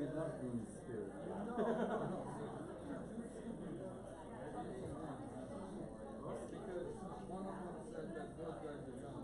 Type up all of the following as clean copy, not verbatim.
did not mean spirit. Because one of them said that those guys are young.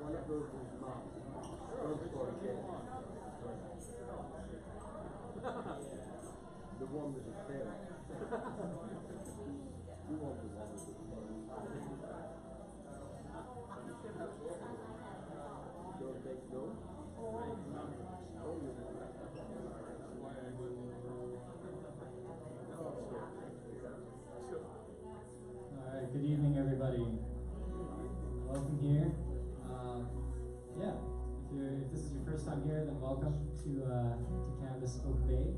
One of those is mom. The one with the tail. You want the one with the tail. Don't take no? Alright, good evening everybody. Welcome here. If this is your first time here, then welcome to Canvas Oak Bay.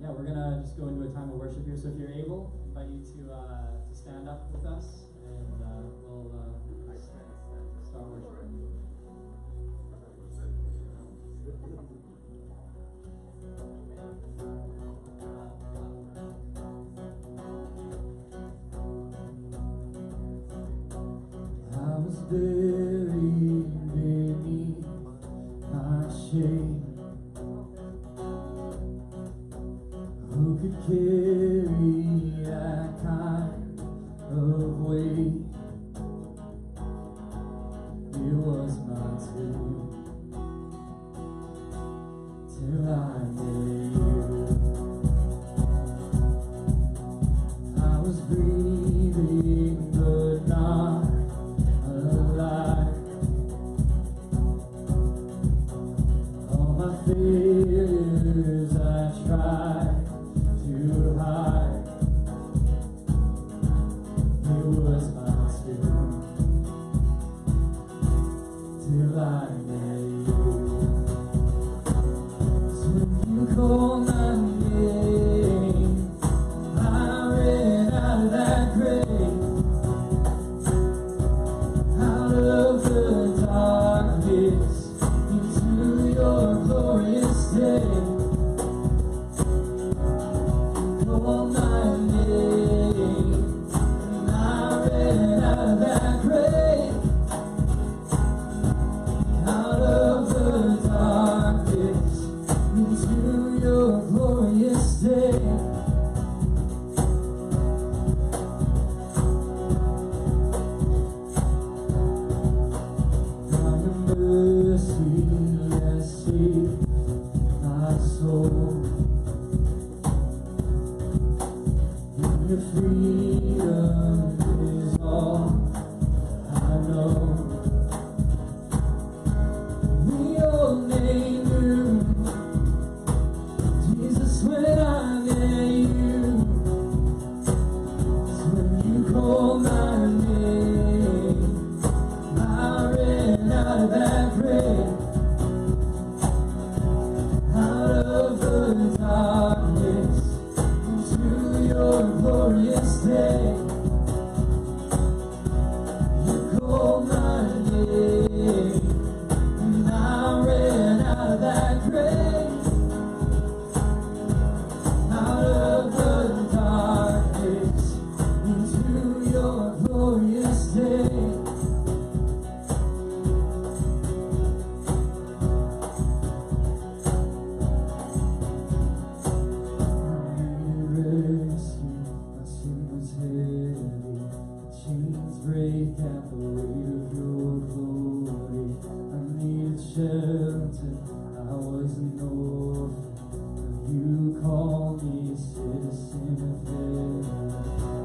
We're gonna just go into a time of worship here. So if you're able, I invite you to stand up with us, and we'll start worshiping. I was buried beneath my shame. Who could carry that kind of weight? It was my tomb till I met you. I was breathing but not alive. All my failures I tried to break at the weight of your glory. I needed shelter, I was an orphan, but you called me a citizen of heaven.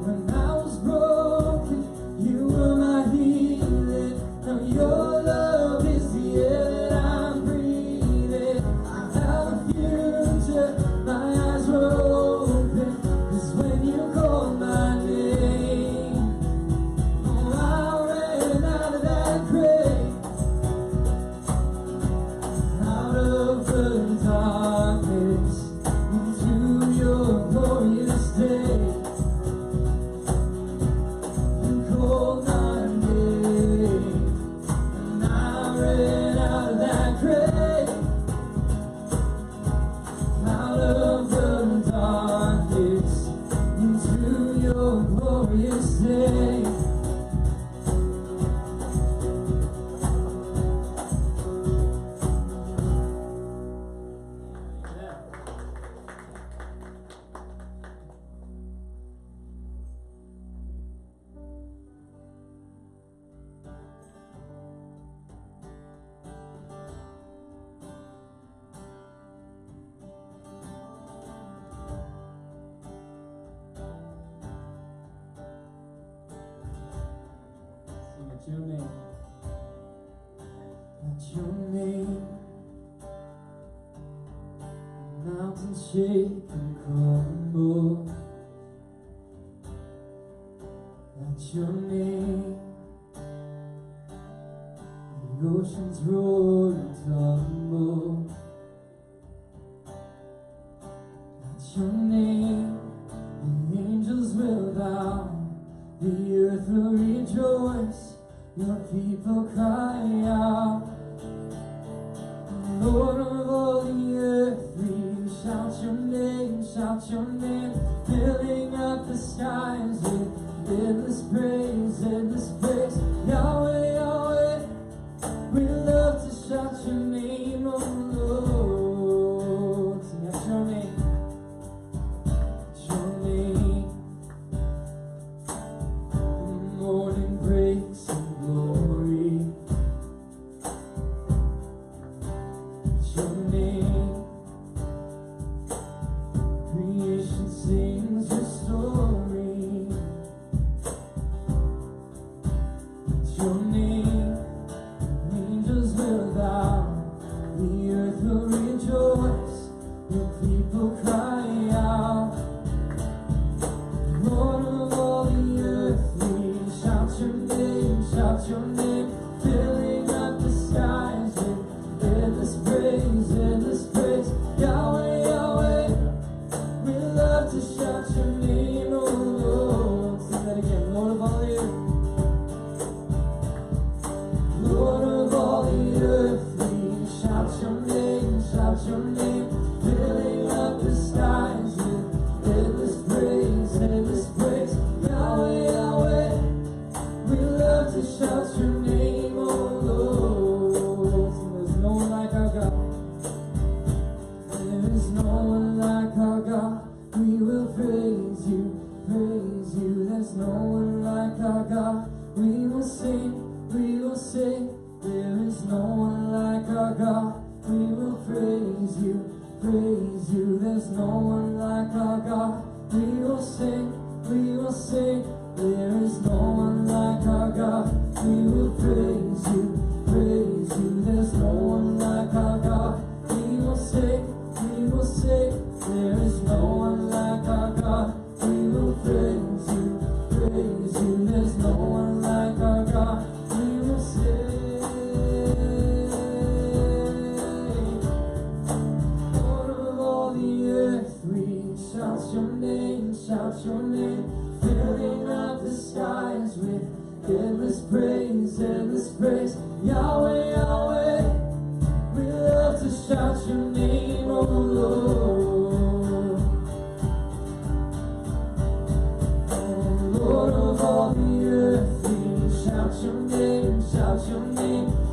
When I was broken, you were my healing. Now your love is the air that I'm breathing. I have a future, my eyes were open, 'cause when you called my name, oh, I ran out of that grave, out of the darkness, into your glorious day. You called my name, and I ran out of that grave, out of the darkness, into your glorious day. Sing at your name. At your name, mountains shake and crumble. At your name, the oceans roar and tumble. At your name, the angels will bow, the earth will rejoice, your people cry out. Lord of all the earth, we shout your name, filling up the skies with endless praise, endless praise. Yahweh, Yahweh, we love to shout your name, oh Lord. Sing out your name, your name. The morning breaks in glory. Your name, creation sings your story. Your name, angels will bow, the earth will rejoice, your people cry out. Lord of all the earth, we shout your name, filling up the skies with endless praise, endless praise. Yahweh, Yahweh, we love to shout your name, oh Lord. Sing that again. Lord of all the earth, Lord of all the earth, we shout your name, filling up the skies with endless praise, endless praise. Yahweh, Yahweh, we love to shout your name, oh Lord. So there's no one like our God. There is no one like our God. We will praise you, praise you. There's no one like our God. We will sing, we will sing. There is no one like our God. We will praise you, praise you. There's no one like our God. We will sing, we will sing. There is no one like our God. We will praise you, praise you. There's no one like our God. We will sing, we will sing. There is no one like our God. We will praise you, praise you. There's no one like our God. We will sing. Lord of all the earth, we shout your name, filling up the skies with endless praise, endless praise. Yahweh, Yahweh, we love to shout your name, oh Lord. Oh Lord of all the earth, we shout your name,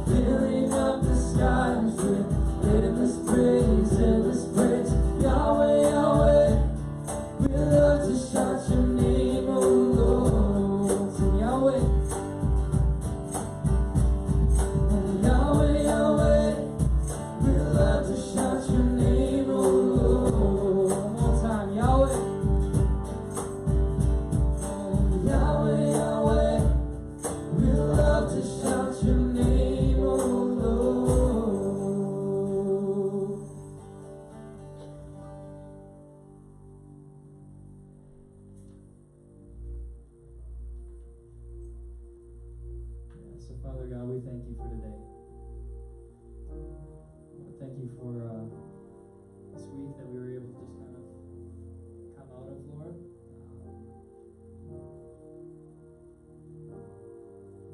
filling up the skies with endless praise, endless praise. Yahweh, Yahweh, we love to shout your name, oh Lord. Sing Yahweh, love to shout your name, oh Lord. Yeah, so Father God, we thank you for today. Lord, thank you for this week that we were able to just kind of come out of, Lord.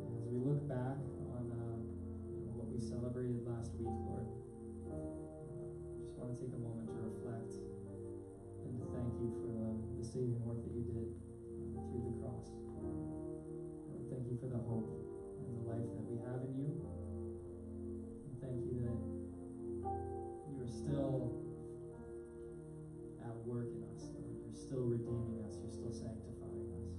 As we look back on what we celebrated last week, Lord, just want to take a moment to reflect and to thank you for the saving work that you did through the cross. Lord, thank you for the hope and the life that we have in you. And thank you that you are still at work in us, Lord. You're still redeeming us. You're still sanctifying us.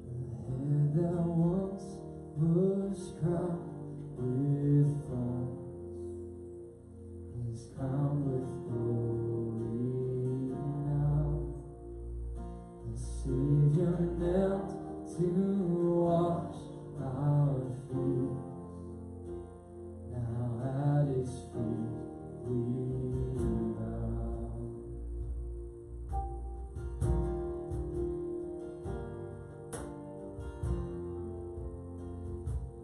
The head that once was crowned with thorns is crowned with glory now. The Savior knelt to wash our feet. Now at his feet we bow.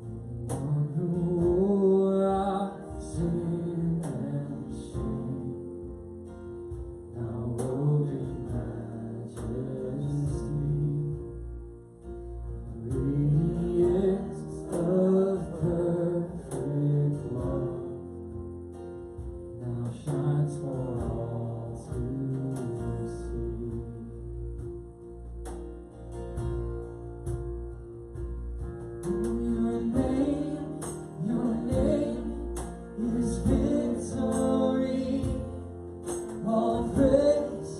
The one who wore our sin and shame, now robed in majesty, radiance of perfect love, now shines for all to see. Your name is victory. All praise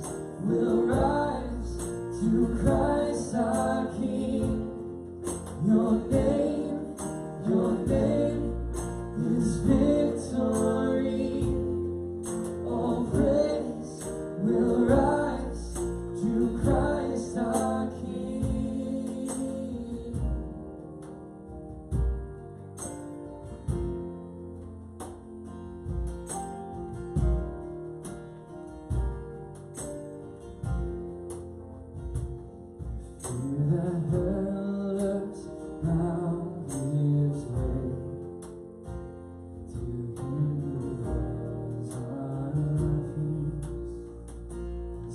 will rise to Christ our King. Your name is victory. All praise will rise to Christ our King. Fear that held us now gives way to Him who has our peace.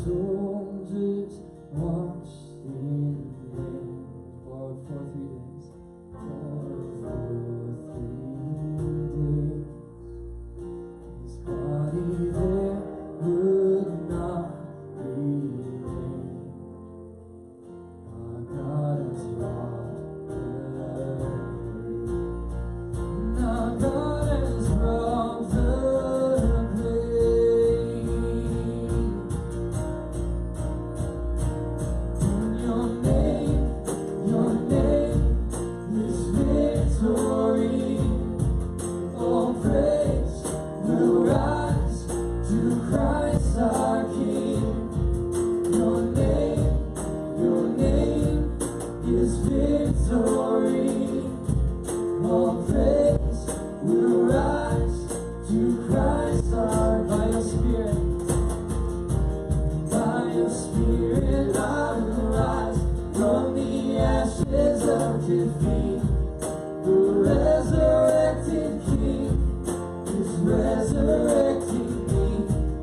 soldiers washed in rain, borrowed for 3 days, borrowed for 3 days. His body there would not remain. Our God has wrought the grave. Our God has wrought the grave. And your name is victory. All praise will rise to Christ our King. Your name is victory. All praise will rise to Christ our King. By your Spirit I will rise from the ashes of defeat. The resurrected King is resurrecting me.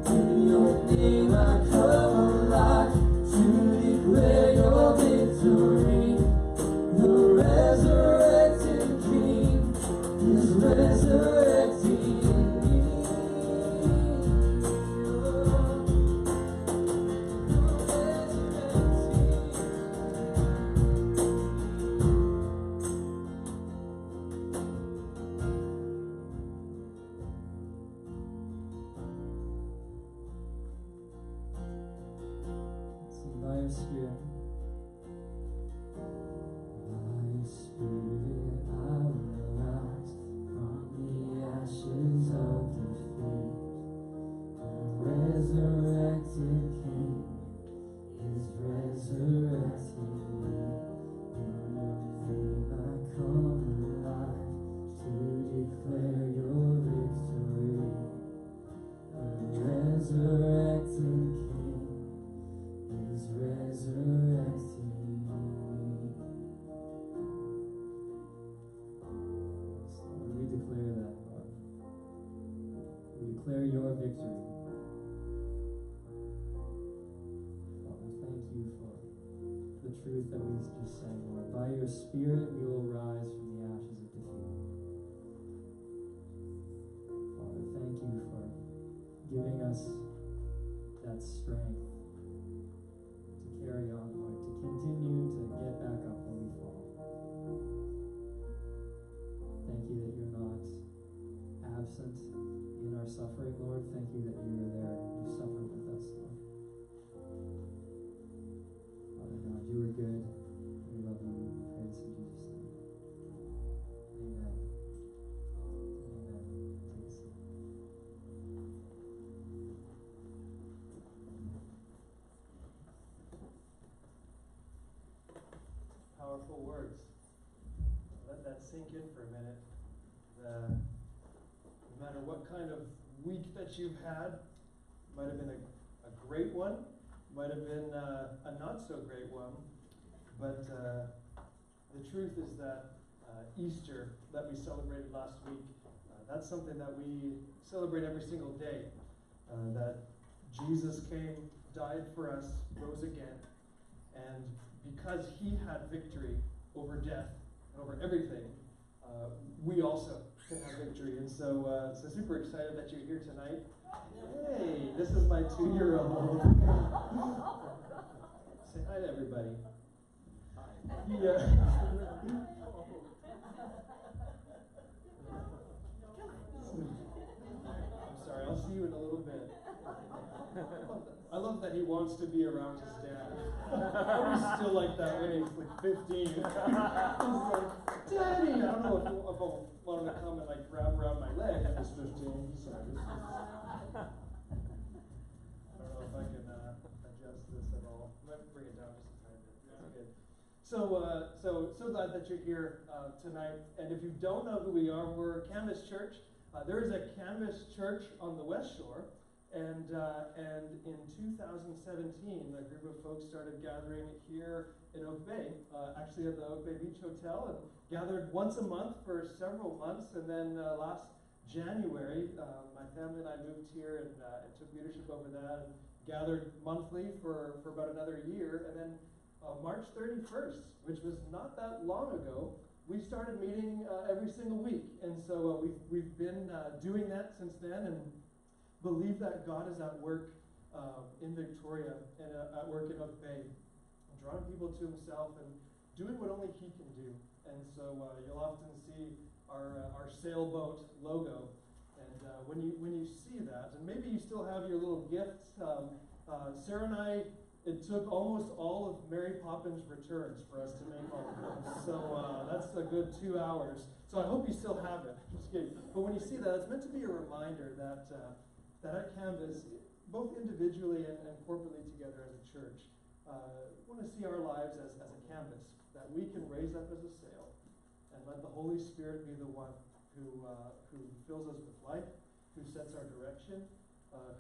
In your name I come alive to declare your victory. The resurrected King is resurrecting me. Sing by your Spirit. By your Spirit I will rise from the ashes of defeat. The resurrected King is resurrecting me. In your name I come alive to declare your victory. The resurrected King is resurrecting me. So we declare that, Lord. We declare your victory. Father, thank you for the truth that we just sang, Lord. By your Spirit we will rise from the ashes of defeat. Father, thank you for giving us that strength to carry on, Lord, to continue to get back up when we fall. Thank you that you're not absent in our suffering, Lord. Thank you that you are there. You suffer with us, Lord. Father God, you are good. We love you. We pray this in Jesus' name. Amen. Amen. Take a seat. Powerful words. Let that sink in for a minute. No matter what kind of week that you've had, might have been a great one, might have been a not so great one, but the truth is that Easter that we celebrated last week, that's something that we celebrate every single day. That Jesus came, died for us, rose again, and because he had victory over death and over everything, we also can have victory. And so super excited that you're here tonight. Hey, this is my 2-year-old. Say hi to everybody. Hi. Yeah. I'm sorry, I'll see you in a little bit. I love that he wants to be around his dad. I was still like that when he was like 15. He's like, Daddy! I don't know if I wanted to come and like grab around my leg at this 15. Sorry. I don't know if I can adjust this at all. I might bring it down just a tiny bit. That's good. So glad that you're here tonight. And if you don't know who we are, we're Canvas Church. There is a Canvas Church on the West Shore. And in 2017, a group of folks started gathering here in Oak Bay, actually at the Oak Bay Beach Hotel, and gathered once a month for several months. And then last January, my family and I moved here and took leadership over that, and gathered monthly for about another year, and then March 31st, which was not that long ago, we started meeting every single week. And so we've been doing that since then, and believe that God is at work in Victoria and at work in Oak Bay, drawing people to himself and doing what only he can do. And so you'll often see our sailboat logo. And when you see that, and maybe you still have your little gifts, Sarah and I, it took almost all of Mary Poppins Returns for us to make all of them. So that's a good 2 hours. So I hope you still have it. Just kidding. But when you see that, it's meant to be a reminder that at Canvas, both individually and corporately together as a church, want to see our lives as a canvas that we can raise up as a sail, and let the Holy Spirit be the one who fills us with life, who sets our direction,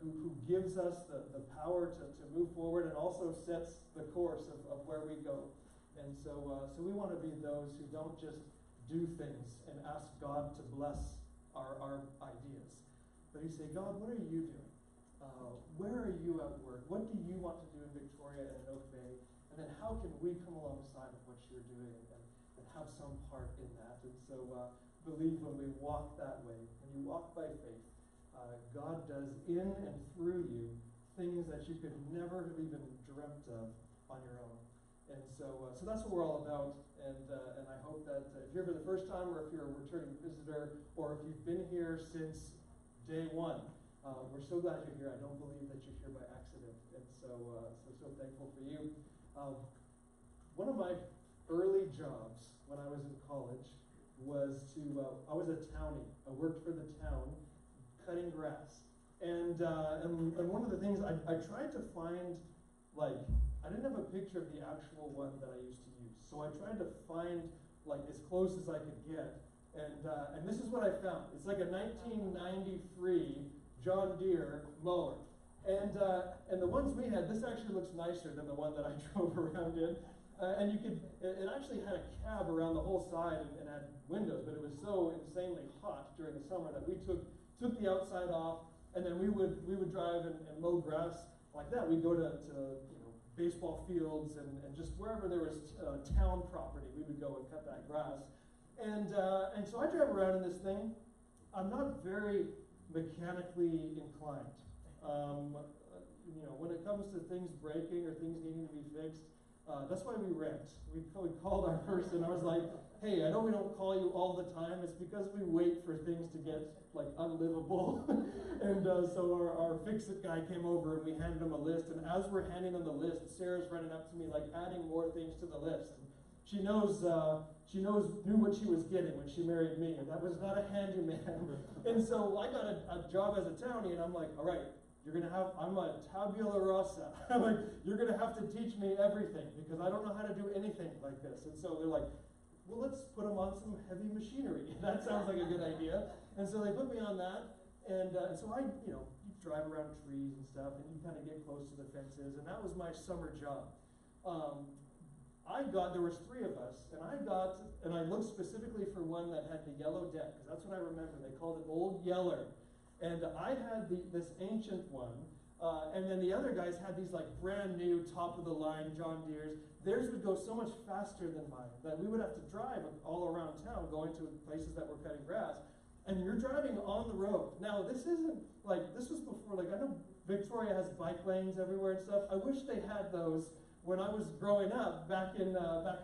who gives us the power to move forward, and also sets the course of where we go. And so we want to be those who don't just do things and ask God to bless our ideas, but you say, God, what are you doing? Where are you at work? What do you want to do in Victoria and in Oak Bay? And then how can we come alongside of what you're doing and have some part in that? And so believe when we walk that way, when you walk by faith, God does in and through you things that you could never have even dreamt of on your own. And so that's what we're all about. And I hope that if you're here for the first time, or if you're a returning visitor, or if you've been here since day one, we're so glad you're here. I don't believe that you're here by accident. And so thankful for you. One of my early jobs when I was in college was I was a townie. I worked for the town cutting grass. And one of the things I tried to find, like, I didn't have a picture of the actual one that I used to use. So I tried to find, like, as close as I could get. And this is what I found. It's like a 1993 John Deere mower. And the ones we had, this actually looks nicer than the one that I drove around in. And it actually had a cab around the whole side and had windows, but it was so insanely hot during the summer that we took the outside off, and then we would drive and mow grass like that. We'd go to baseball fields and just wherever there was town property, we would go and cut that grass. And so I drive around in this thing. I'm not very mechanically inclined. When it comes to things breaking or things needing to be fixed, that's why we rent. We called our person. I was like, hey, I know we don't call you all the time. It's because we wait for things to get like unlivable. And so our fix-it guy came over and we handed him a list. And as we're handing him the list, Sarah's running up to me like adding more things to the list. She knew what she was getting when she married me, and that was not a handyman. And so I got a job as a townie, and I'm like, all right, I'm a tabula rasa. I'm like, you're gonna have to teach me everything because I don't know how to do anything like this. And so they're like, well, let's put them on some heavy machinery. That sounds like a good idea. And so they put me on that, and so I, you drive around trees and stuff, and you kind of get close to the fences, and that was my summer job. There was 3 of us, and I looked specifically for one that had the yellow deck, because that's what I remember. They called it Old Yeller. And I had this ancient one, and then the other guys had these like brand new, top of the line John Deere's. Theirs would go so much faster than mine that we would have to drive all around town, going to places that were cutting grass. And you're driving on the road. Now, this isn't like, this was before, like, I know Victoria has bike lanes everywhere and stuff. I wish they had those when I was growing up back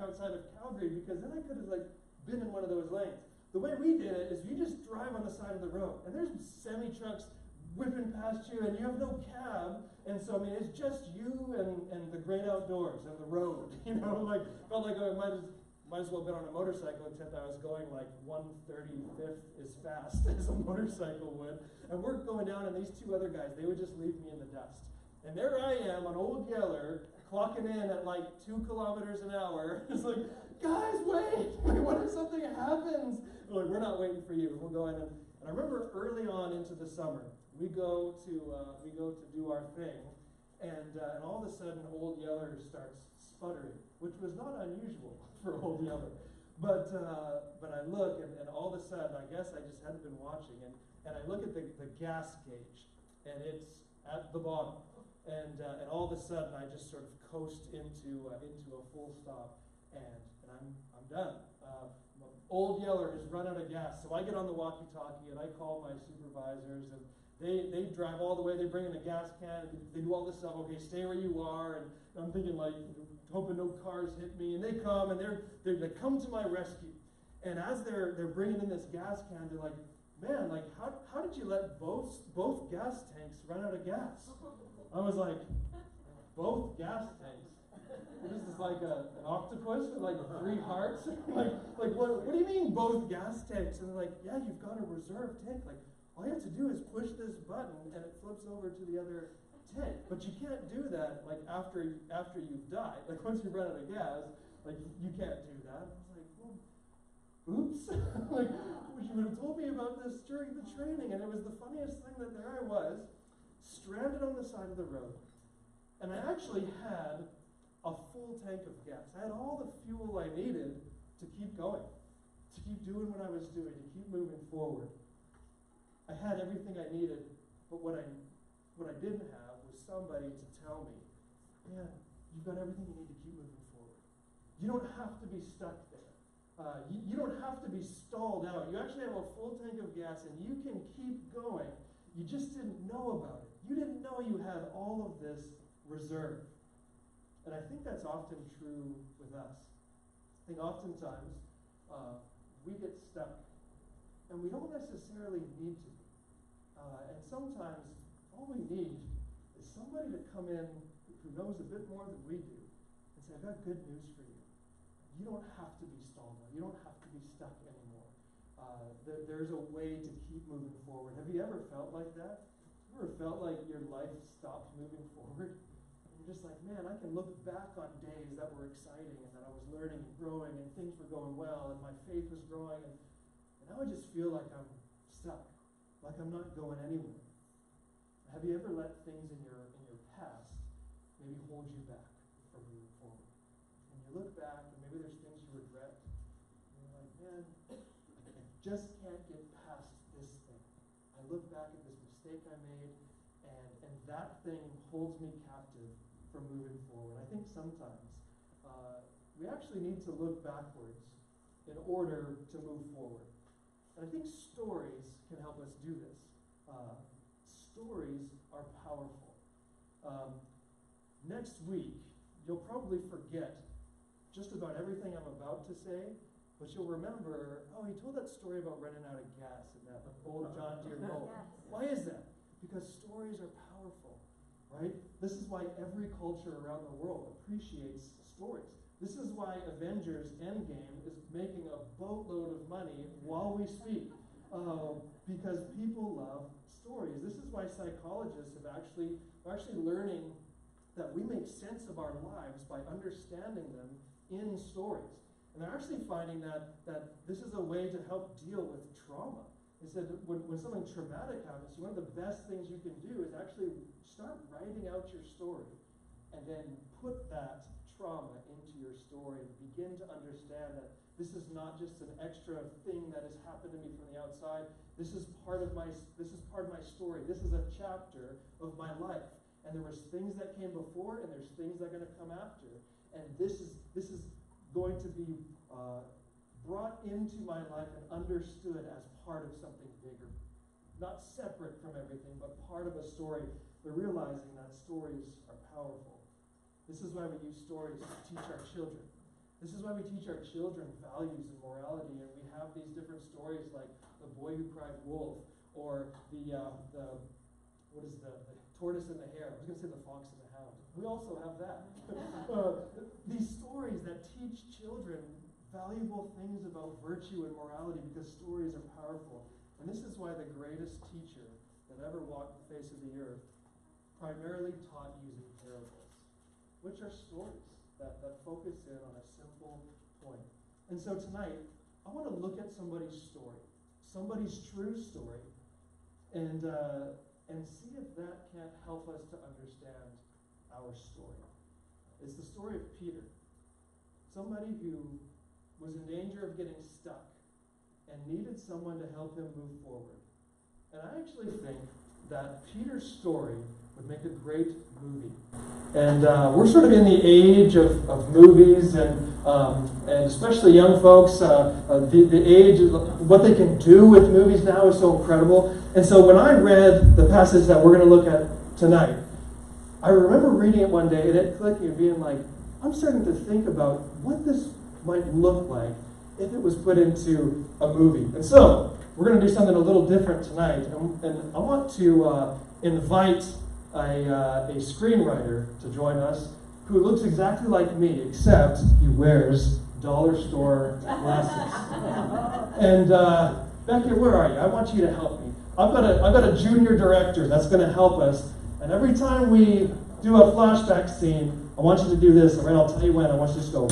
outside of Calgary, because then I could have like been in one of those lanes. The way we did it is you just drive on the side of the road, and there's semi-trucks whipping past you, and you have no cab, and so I mean it's just you and the great outdoors and the road. Like felt like I might as well have been on a motorcycle, except I was going like 1/35th as fast as a motorcycle would. And we're going down, and these 2 other guys, they would just leave me in the dust. And there I am on Old Yeller, clocking in at like 2 kilometers an hour. It's like, guys, wait! What if something happens? Like, we're not waiting for you. We're going in. And I remember early on into the summer, we go to do our thing, and all of a sudden, Old Yeller starts sputtering, which was not unusual for Old Yeller. But I look, and all of a sudden, I guess I just hadn't been watching, and I look at the gas gauge, and it's at the bottom. and all of a sudden I just sort of coast into a full stop, and I'm done. Old Yeller has run out of gas, so I get on the walkie-talkie and I call my supervisors, and they drive all the way. They bring in a gas can. They do all this stuff. Okay, stay where you are. And I'm thinking, like, hoping no cars hit me. And they come, and they come to my rescue. And as they're bringing in this gas can, they're like, man, like, how did you let both gas tanks run out of gas? I was like, both gas tanks? What is this, like an octopus with like 3 hearts? like what do you mean both gas tanks? And they're like, yeah, you've got a reserve tank. Like, all you have to do is push this button and it flips over to the other tank. But you can't do that like after you've died. Like once you run out of gas, like you can't do that. I was like, well, oops. Like, you would have told me about this during the training. And it was the funniest thing that there I was, stranded on the side of the road. And I actually had a full tank of gas. I had all the fuel I needed to keep going, to keep doing what I was doing, to keep moving forward. I had everything I needed, but what I didn't have was somebody to tell me, man, you've got everything you need to keep moving forward. You don't have to be stuck there. You don't have to be stalled out. You actually have a full tank of gas and you can keep going. You just didn't know about it. You didn't know you had all of this reserve. And I think that's often true with us. I think oftentimes we get stuck. And we don't necessarily need to. And sometimes all we need is somebody to come in who knows a bit more than we do and say, I've got good news for you. You don't have to be stalled out. You don't have to be stuck anymore. There's a way to keep moving forward. Have you ever felt like that? Ever felt like your life stopped moving forward? And you're just like, man, I can look back on days that were exciting and that I was learning and growing and things were going well and my faith was growing, and now I just feel like I'm stuck, like I'm not going anywhere. Have you ever let things in your past maybe hold you back from moving forward? And you look back and maybe there's things you regret. And you're like, man, I just can't get past this thing. I look back at this mistake I made, and that thing holds me captive from moving forward. I think sometimes we actually need to look backwards in order to move forward. And I think stories can help us do this. Stories are powerful. Next week, you'll probably forget just about everything I'm about to say, but you'll remember, oh, he told that story about running out of gas in that old John Deere mower. Yes. Why is that? Because stories are powerful, right? This is why every culture around the world appreciates stories. This is why Avengers Endgame is making a boatload of money while we speak, because people love stories. This is why psychologists are actually learning that we make sense of our lives by understanding them in stories. And they're actually finding that this is a way to help deal with trauma. They said that when something traumatic happens, one of the best things you can do is actually start writing out your story and then put that trauma into your story and begin to understand that this is not just an extra thing that has happened to me from the outside. This is part of my story. This is a chapter of my life. And there was things that came before, and there's things that are going to come after. And this is going to be brought into my life and understood as part of something bigger. Not separate from everything, but part of a story. We're realizing that stories are powerful. This is why we use stories to teach our children. This is why we teach our children values and morality, and we have these different stories like The Boy Who Cried Wolf, or the tortoise and the hare. I was going to say the fox and the hound. We also have that. These stories that teach children valuable things about virtue and morality, because stories are powerful. And this is why the greatest teacher that ever walked the face of the earth primarily taught using parables, which are stories that focus in on a simple point. And so tonight, I want to look at somebody's story, somebody's true story, and see if that can't help us to understand our story. It's the story of Peter, somebody who was in danger of getting stuck and needed someone to help him move forward. And I actually think that Peter's story would make a great movie. And we're sort of in the age of movies, and especially young folks, the age, what they can do with movies now is so incredible. And so when I read the passage that we're going to look at tonight, I remember reading it one day and it clicked and being like, I'm starting to think about what this might look like if it was put into a movie. And so we're going to do something a little different tonight. And I want to invite a screenwriter to join us who looks exactly like me, except he wears dollar store glasses. And Becky, where are you? I want you to help me. I've got a junior director that's going to help us. And every time we do a flashback scene, I want you to do this. And I'll tell you when. I want you to just go,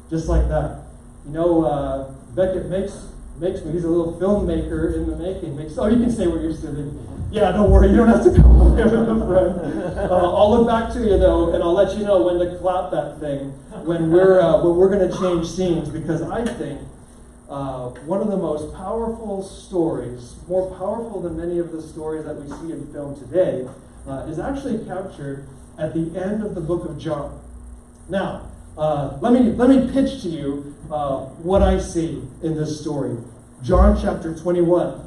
just like that. You know, Beckett makes me. He's a little filmmaker in the making. Oh, you can say where you're sitting. Yeah, don't worry. You don't have to come over here in the front. I'll look back to you though, and I'll let you know when to clap that thing when we're going to change scenes, because I think one of the most powerful stories, more powerful than many of the stories that we see in film today, is actually captured at the end of the book of John. Now, let me pitch to you what I see in this story. John chapter 21.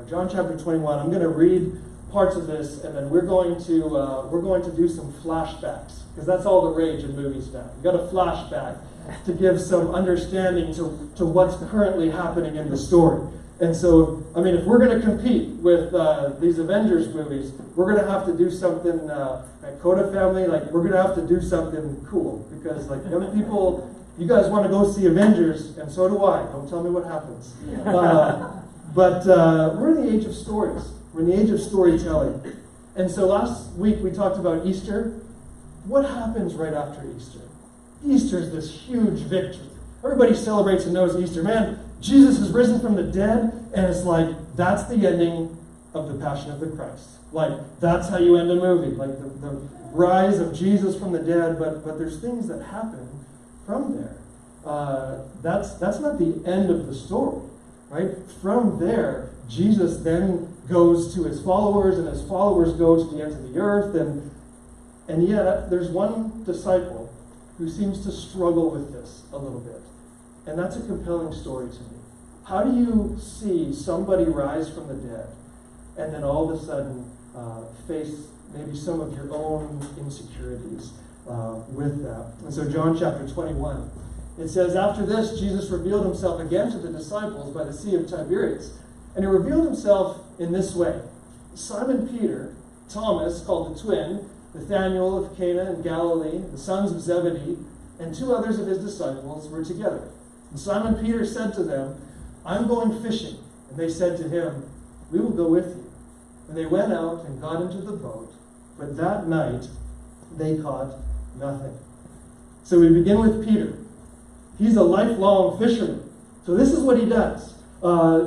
John chapter 21. I'm going to read parts of this, and then we're going to do some flashbacks, because that's all the rage in movies now. You got a flashback to give some understanding to what's currently happening in the story. And so, I mean, if we're going to compete with these Avengers movies, we're going to have to do something at Coda Family. Like, we're going to have to do something cool, because like young people, you guys want to go see Avengers, and so do I. Don't tell me what happens. But we're in the age of stories. We're in the age of storytelling. And so last week we talked about Easter. What happens right after Easter? Easter is this huge victory. Everybody celebrates and knows Easter. Man, Jesus is risen from the dead, and it's like, that's the ending of the Passion of the Christ. Like, that's how you end a movie. Like, the rise of Jesus from the dead, but there's things that happen from there. That's not the end of the story. Right? From there, Jesus then goes to his followers, and his followers go to the ends of the earth, and yet there's one disciple who seems to struggle with this a little bit. And that's a compelling story to me. How do you see somebody rise from the dead and then all of a sudden face maybe some of your own insecurities with that? And so John chapter 21. It says, after this, Jesus revealed himself again to the disciples by the Sea of Tiberias. And he revealed himself in this way. Simon Peter, Thomas, called the twin, Nathanael of Cana in Galilee, the sons of Zebedee, and two others of his disciples were together. And Simon Peter said to them, I'm going fishing. And they said to him, we will go with you. And they went out and got into the boat, but that night they caught nothing. So we begin with Peter. He's a lifelong fisherman. So this is what he does.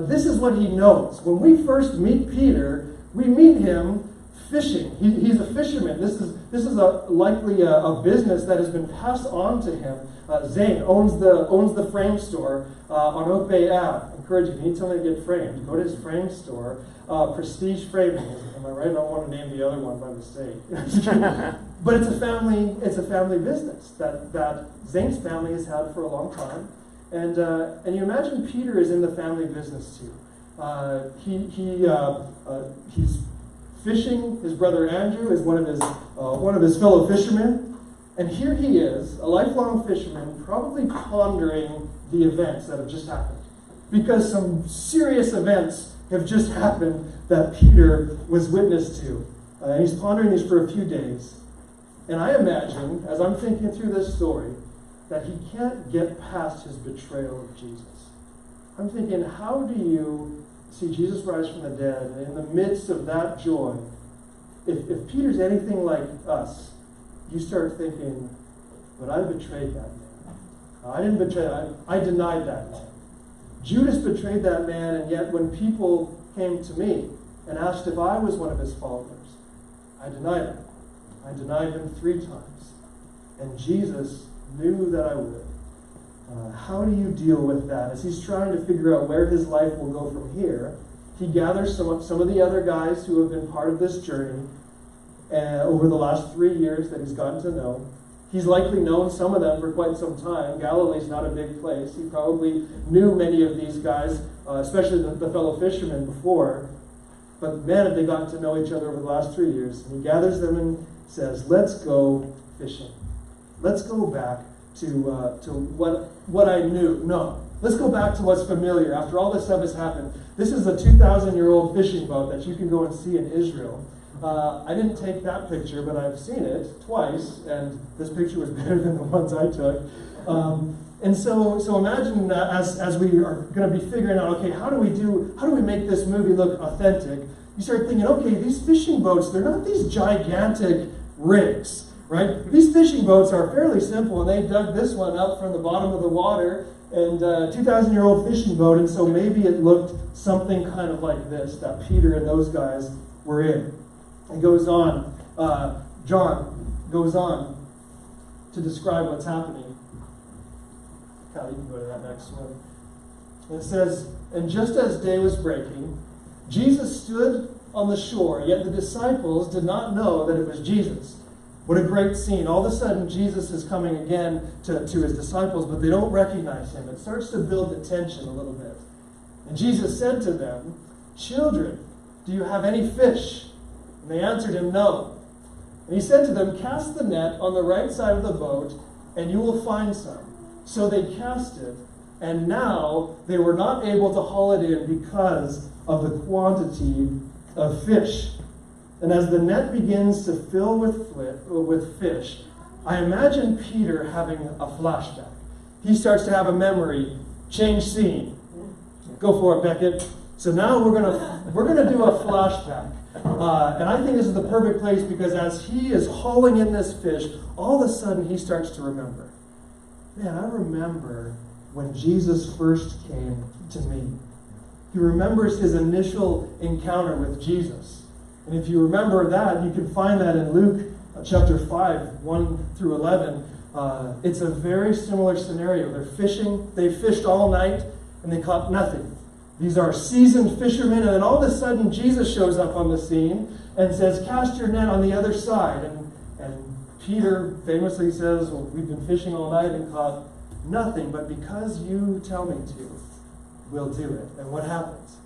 This is what he knows. When we first meet Peter, we meet him fishing. He's a fisherman. This is likely a business that has been passed on to him. Zane owns the frame store on Oak Bay Ave. I encourage you, if you need something to get framed, go to his frame store. Prestige Framing. Am I right? I don't want to name the other one by mistake. But it's a family business that Zane's family has had for a long time. And you imagine Peter is in the family business too. He's fishing. His brother Andrew is one of his fellow fishermen. And here he is, a lifelong fisherman, probably pondering the events that have just happened. Because some serious events have just happened that Peter was witness to. And he's pondering these for a few days. And I imagine, as I'm thinking through this story, that he can't get past his betrayal of Jesus. I'm thinking, how do you see Jesus rise from the dead, and in the midst of that joy, if Peter's anything like us, you start thinking, but I betrayed that man. I didn't betray, I denied that man. Judas betrayed that man, and yet when people came to me and asked if I was one of his followers, I denied him. I denied him 3 times. And Jesus knew that I would. How do you deal with that? As he's trying to figure out where his life will go from here, he gathers some of the other guys who have been part of this journey over the last 3 years that he's gotten to know. He's likely known some of them for quite some time. Galilee's not a big place. He probably knew many of these guys, especially the fellow fishermen before. But man, have they gotten to know each other over the last 3 years. And he gathers them and says, let's go fishing. Let's go back to what I knew. No, let's go back to what's familiar. After all this stuff has happened, this is a 2,000-year-old fishing boat that you can go and see in Israel. I didn't take that picture, but I've seen it twice, and this picture was better than the ones I took. And so imagine as we are going to be figuring out, okay, how do we make this movie look authentic? You start thinking, okay, these fishing boats, they're not these gigantic rigs, right? These fishing boats are fairly simple, and they dug this one up from the bottom of the water, and 2,000-year-old fishing boat, and so maybe it looked something kind of like this that Peter and those guys were in. It goes on, John goes on to describe what's happening. Cal, you can go to that next one. It says, and just as day was breaking, Jesus stood on the shore, yet the disciples did not know that it was Jesus. What a great scene. All of a sudden, Jesus is coming again to his disciples, but they don't recognize him. It starts to build the tension a little bit. And Jesus said to them, children, do you have any fish? And they answered him, no. And he said to them, cast the net on the right side of the boat, and you will find some. So they cast it, and now they were not able to haul it in because of the quantity of fish. And as the net begins to fill with fish, I imagine Peter having a flashback. He starts to have a memory. Change scene. Go for it, Beckett. So now we're gonna do a flashback. And I think this is the perfect place because as he is hauling in this fish, all of a sudden he starts to remember. Man, I remember when Jesus first came to me. He remembers his initial encounter with Jesus. And if you remember that, you can find that in Luke chapter 5, 1 through 11. It's a very similar scenario. They're fishing. They fished all night, and they caught nothing. These are seasoned fishermen, and then all of a sudden Jesus shows up on the scene and says, cast your net on the other side. And Peter famously says, well, we've been fishing all night and caught nothing, but because you tell me to, we'll do it. And what happens?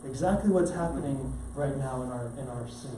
Exactly what's happening right now in our scene.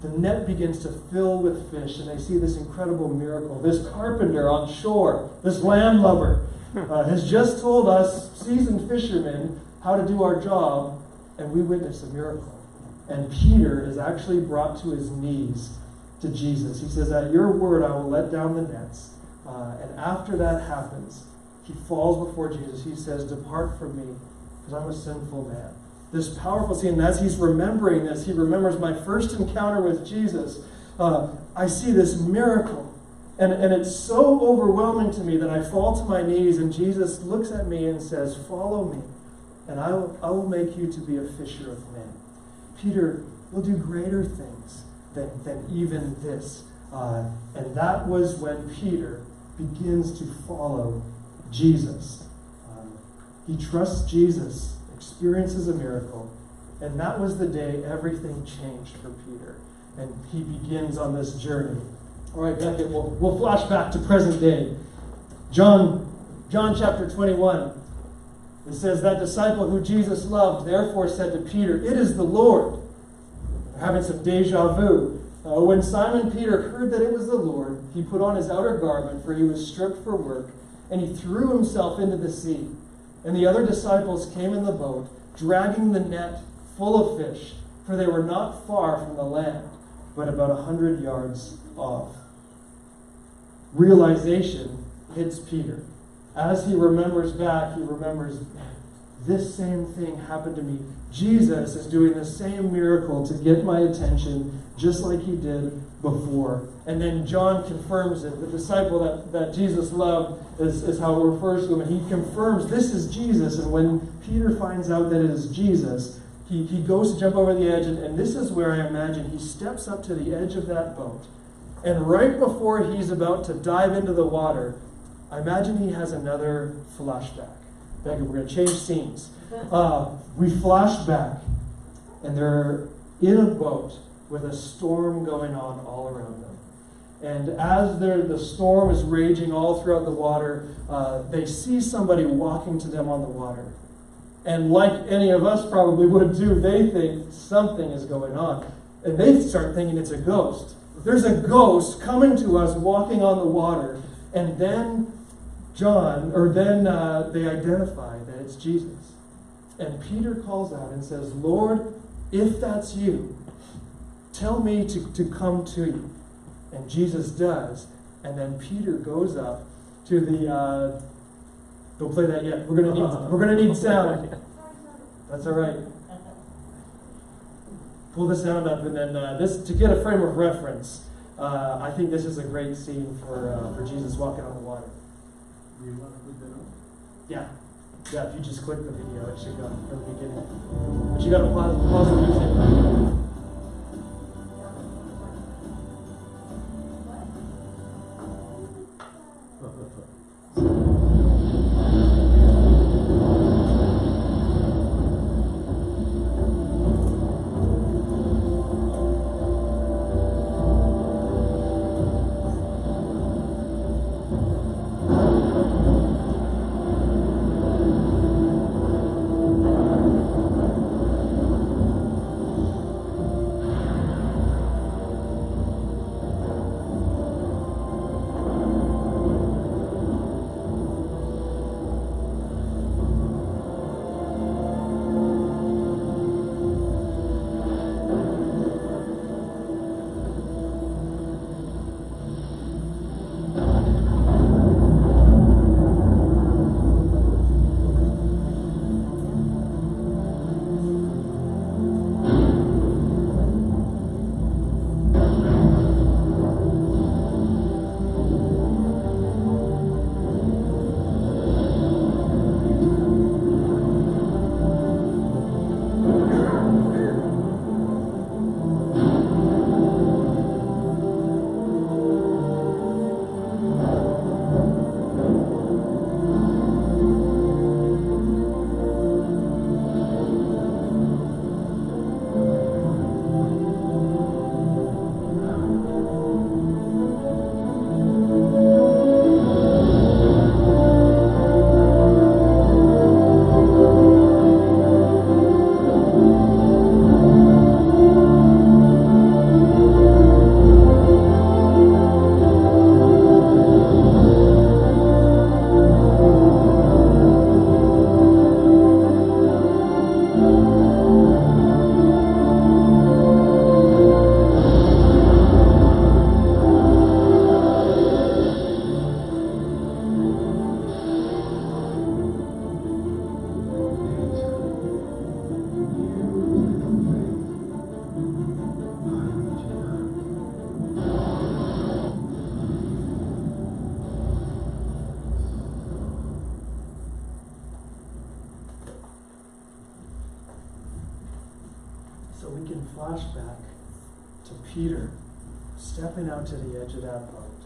The net begins to fill with fish, and they see this incredible miracle. This carpenter on shore, this landlubber, has just told us, seasoned fishermen, how to do our job, and we witness a miracle. And Peter is actually brought to his knees to Jesus. He says, at your word, I will let down the nets. And after that happens, he falls before Jesus. He says, depart from me, because I'm a sinful man. This powerful scene, and as he's remembering this, he remembers my first encounter with Jesus. I see this miracle, and it's so overwhelming to me that I fall to my knees, and Jesus looks at me and says, follow me, and I will make you to be a fisher of men. Peter, you'll do greater things than even this. And that was when Peter begins to follow Jesus. He trusts Jesus, experiences a miracle, and that was the day everything changed for Peter. And he begins on this journey. All right, Beckett, we'll flash back to present day. John chapter 21. It says, that disciple who Jesus loved therefore said to Peter, it is the Lord. We're having some deja vu. When Simon Peter heard that it was the Lord, he put on his outer garment, for he was stripped for work, and he threw himself into the sea. And the other disciples came in the boat, dragging the net full of fish, for they were not far from the land, but about 100 yards off. Realization hits Peter. As he remembers back, he remembers, this same thing happened to me. Jesus is doing the same miracle to get my attention, just like he did before. And then John confirms it. The disciple that Jesus loved is how it refers to him. And he confirms this is Jesus. And when Peter finds out that it is Jesus, he goes to jump over the edge. And this is where I imagine he steps up to the edge of that boat. And right before he's about to dive into the water, I imagine he has another flashback. We're going to change scenes. We flash back, and they're in a boat with a storm going on all around them. And as the storm is raging all throughout the water, they see somebody walking to them on the water. And like any of us probably would too, they think something is going on. And they start thinking it's a ghost. There's a ghost coming to us walking on the water. And then they identify that it's Jesus. And Peter calls out and says, Lord, if that's you, tell me to come to you. And Jesus does. And then Peter goes up to the, don't play that yet. We're gonna need sound. That's all right. Pull the sound up, and then this to get a frame of reference. I think this is a great scene for Jesus walking on the water. Do you want to put that on? Yeah, if you just click the video, it should go from the beginning. But you gotta pause the music. So we can flash back to Peter stepping out to the edge of that boat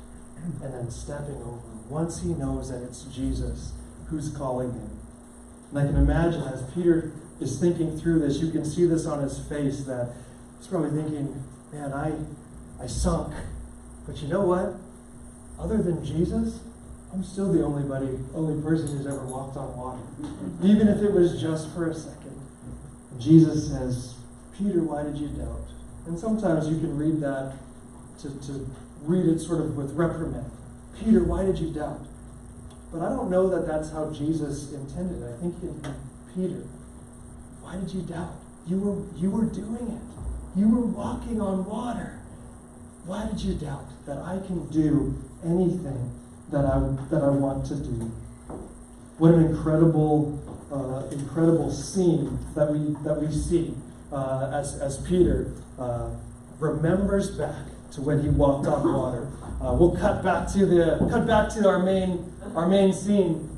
and then stepping over once he knows that it's Jesus who's calling him. And I can imagine as Peter is thinking through this, you can see this on his face, that he's probably thinking, man, I sunk. But you know what? Other than Jesus, I'm still the only person who's ever walked on water. Even if it was just for a second. Jesus says, Peter, why did you doubt? And sometimes you can read that to read it sort of with reprimand. Peter, why did you doubt? But I don't know that that's how Jesus intended it. I think Peter, why did you doubt? You were doing it. You were walking on water. Why did you doubt that I can do anything that I want to do? What an incredible scene that we see as Peter remembers back to when he walked on water. We'll cut back to our main scene.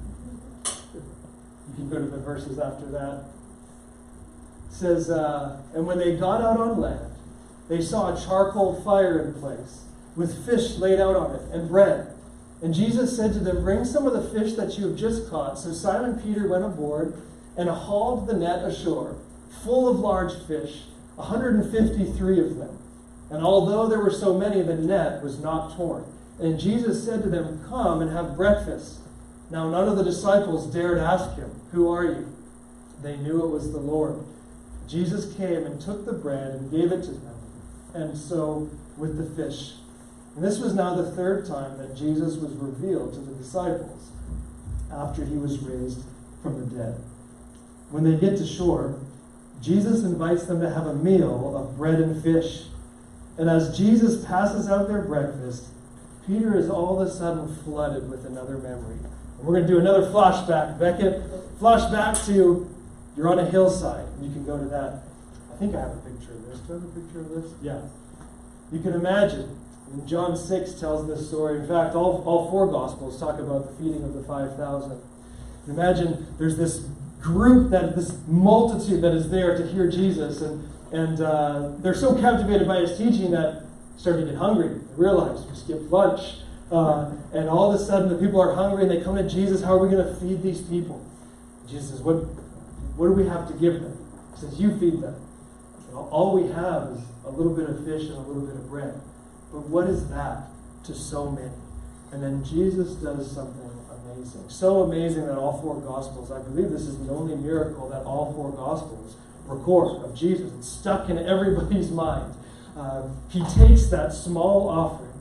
You can go to the verses after that. It says, and when they got out on land, they saw a charcoal fire in place, with fish laid out on it, and bread. And Jesus said to them, bring some of the fish that you have just caught. So Simon Peter went aboard and hauled the net ashore, full of large fish, 153 of them. And although there were so many, the net was not torn. And Jesus said to them, "Come and have breakfast." Now none of the disciples dared ask him, "Who are you?" They knew it was the Lord. Jesus came and took the bread and gave it to them, and so with the fish. And this was now the third time that Jesus was revealed to the disciples after he was raised from the dead. When they get to shore, Jesus invites them to have a meal of bread and fish. And as Jesus passes out their breakfast, Peter is all of a sudden flooded with another memory. And we're going to do another flashback. Beckett, flashback to you're on a hillside. You can go to that. I think I have a picture of this. Do I have a picture of this? Yeah. You can imagine. And John 6 tells this story. In fact, all four Gospels talk about the feeding of the 5,000. Imagine there's this group, this multitude that is there to hear Jesus, and they're so captivated by his teaching that start to get hungry. They realize we skipped lunch, and all of a sudden the people are hungry and they come to Jesus. How are we going to feed these people? Jesus says, "What do we have to give them?" He says, "You feed them." And all we have is a little bit of fish and a little bit of bread. But what is that to so many? And then Jesus does something amazing. So amazing that all four Gospels, I believe this is the only miracle that all four Gospels record of Jesus. It's stuck in everybody's mind. He takes that small offering,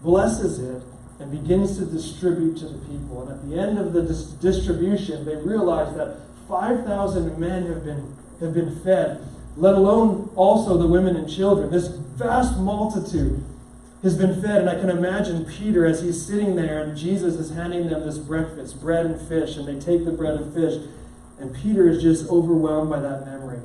blesses it, and begins to distribute to the people. And at the end of the distribution, they realize that 5,000 men have been fed, let alone also the women and children. This vast multitude has been fed, and I can imagine Peter as he's sitting there and Jesus is handing them this breakfast, bread and fish, and they take the bread and fish, and Peter is just overwhelmed by that memory.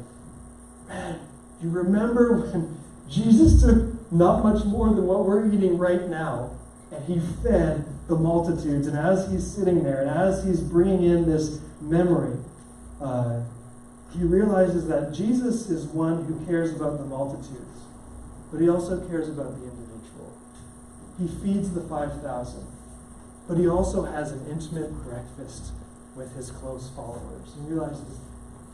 Man, you remember when Jesus took not much more than what we're eating right now, and he fed the multitudes, and as he's sitting there, and as he's bringing in this memory, he realizes that Jesus is one who cares about the multitudes, but he also cares about the individual. He feeds the 5,000, but he also has an intimate breakfast with his close followers. He realizes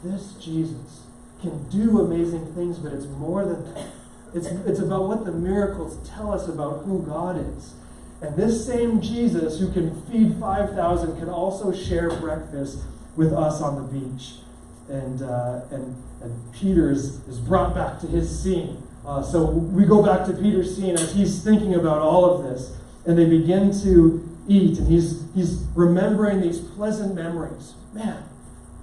this Jesus can do amazing things, but it's more than that. It's about what the miracles tell us about who God is. And this same Jesus who can feed 5,000 can also share breakfast with us on the beach. And Peter is brought back to his scene. So we go back to Peter's scene as he's thinking about all of this, and they begin to eat, and he's remembering these pleasant memories. Man,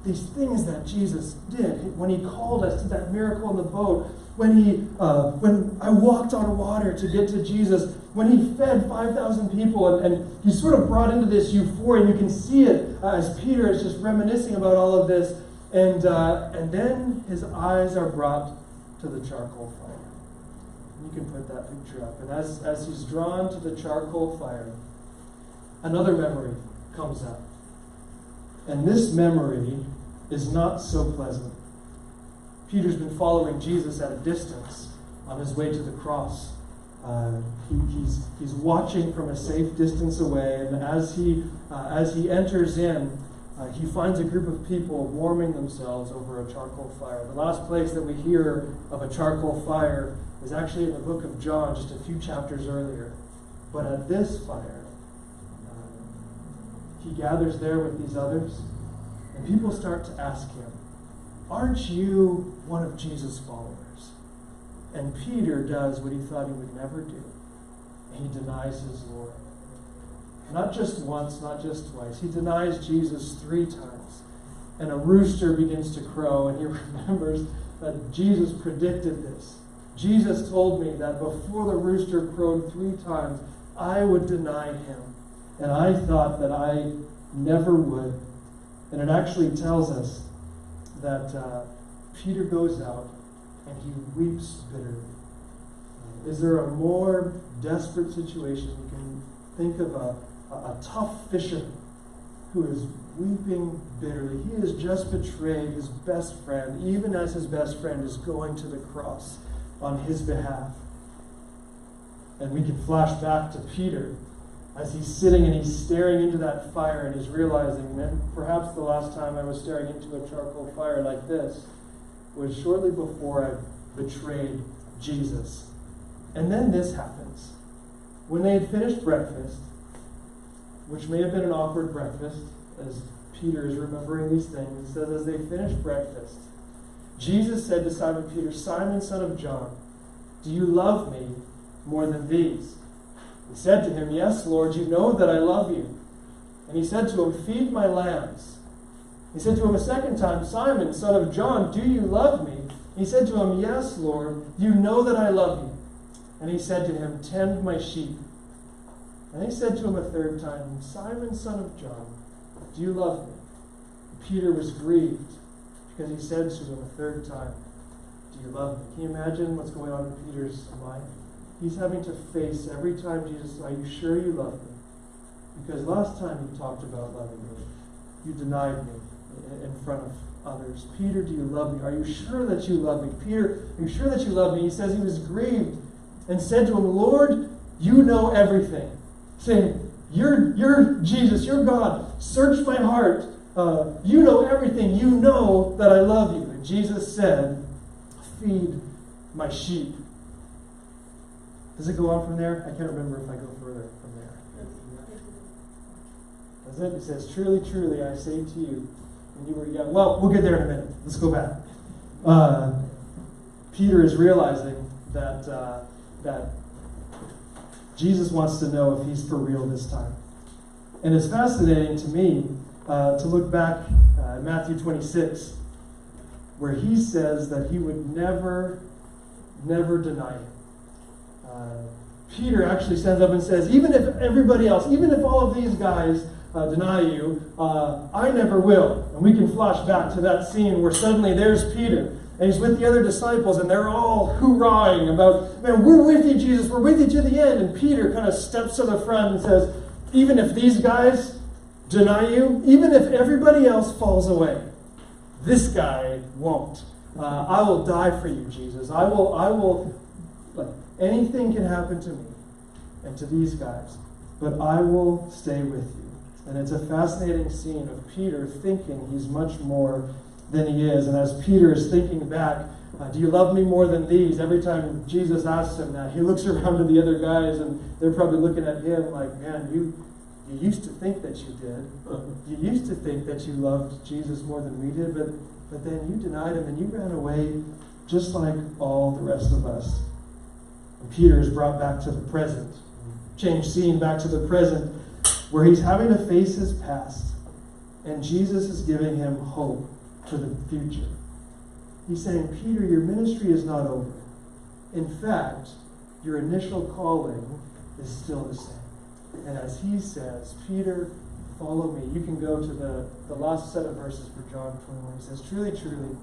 these things that Jesus did when he called us to that miracle in the boat, when I walked on water to get to Jesus, when he fed 5,000 people, and he's sort of brought into this euphoria, and you can see it as Peter is just reminiscing about all of this, and then his eyes are brought to the charcoal fire. You can put that picture up. And as he's drawn to the charcoal fire, another memory comes up. And this memory is not so pleasant. Peter's been following Jesus at a distance on his way to the cross. He's watching from a safe distance away, and as he enters in, he finds a group of people warming themselves over a charcoal fire. The last place that we hear of a charcoal fire is actually in the book of John, just a few chapters earlier. But at this fire, he gathers there with these others, and people start to ask him, "Aren't you one of Jesus' followers?" And Peter does what he thought he would never do. He denies his Lord. Not just once, not just twice. He denies Jesus 3 times. And a rooster begins to crow, and he remembers that Jesus predicted this. Jesus told me that before the rooster crowed 3 times, I would deny him. And I thought that I never would. And it actually tells us that Peter goes out and he weeps bitterly. Is there a more desperate situation? You can think of a tough fisherman who is weeping bitterly. He has just betrayed his best friend, even as his best friend is going to the cross on his behalf. And we can flash back to Peter as he's sitting and he's staring into that fire and he's realizing that perhaps the last time I was staring into a charcoal fire like this was shortly before I betrayed Jesus. And then this happens. When they had finished breakfast, which may have been an awkward breakfast, as Peter is remembering these things, it says, as they finished breakfast, Jesus said to Simon Peter, Simon, son of John, do you love me more than these? He said to him, yes, Lord, you know that I love you. And he said to him, feed my lambs. He said to him a second time, Simon, son of John, do you love me? He said to him, yes, Lord, you know that I love you. And he said to him, tend my sheep. And he said to him a third time, Simon, son of John, do you love me? Peter was grieved because he said to him a third time, do you love me? Can you imagine what's going on in Peter's mind? He's having to face every time Jesus, are you sure you love me? Because last time you talked about loving me, you denied me in front of others. Peter, do you love me? Are you sure that you love me? Peter, are you sure that you love me? He says he was grieved and said to him, Lord, you know everything. Saying, you're Jesus, you're God. Search my heart. You know everything. You know that I love you. And Jesus said, feed my sheep. Does it go on from there? I can't remember if I go further from there. Does it? It says, truly, truly, I say to you, when you were young. Well, we'll get there in a minute. Let's go back. Peter is realizing that Jesus wants to know if he's for real this time. And it's fascinating to me to look back at Matthew 26, where he says that he would never deny him. Peter actually stands up and says, even if everybody else, even if all of these guys deny you, I never will. And we can flash back to that scene where suddenly there's Peter, and he's with the other disciples, and they're all hoorahing about, man, we're with you, Jesus, we're with you to the end. And Peter kind of steps to the front and says, even if these guys deny you, even if everybody else falls away, this guy won't. I will die for you, Jesus. I will, anything can happen to me and to these guys, but I will stay with you. And it's a fascinating scene of Peter thinking he's much more than he is. And as Peter is thinking back, do you love me more than these? Every time Jesus asks him that, he looks around to the other guys, and they're probably looking at him like, man, you used to think that you did. You used to think that you loved Jesus more than we did, but then you denied him and you ran away just like all the rest of us. And Peter is brought back to the present. Change scene back to the present, where he's having to face his past, and Jesus is giving him hope for the future. He's saying, Peter, your ministry is not over. In fact, your initial calling is still the same. And as he says, Peter, follow me. You can go to the last set of verses for John 21. He says, truly, truly,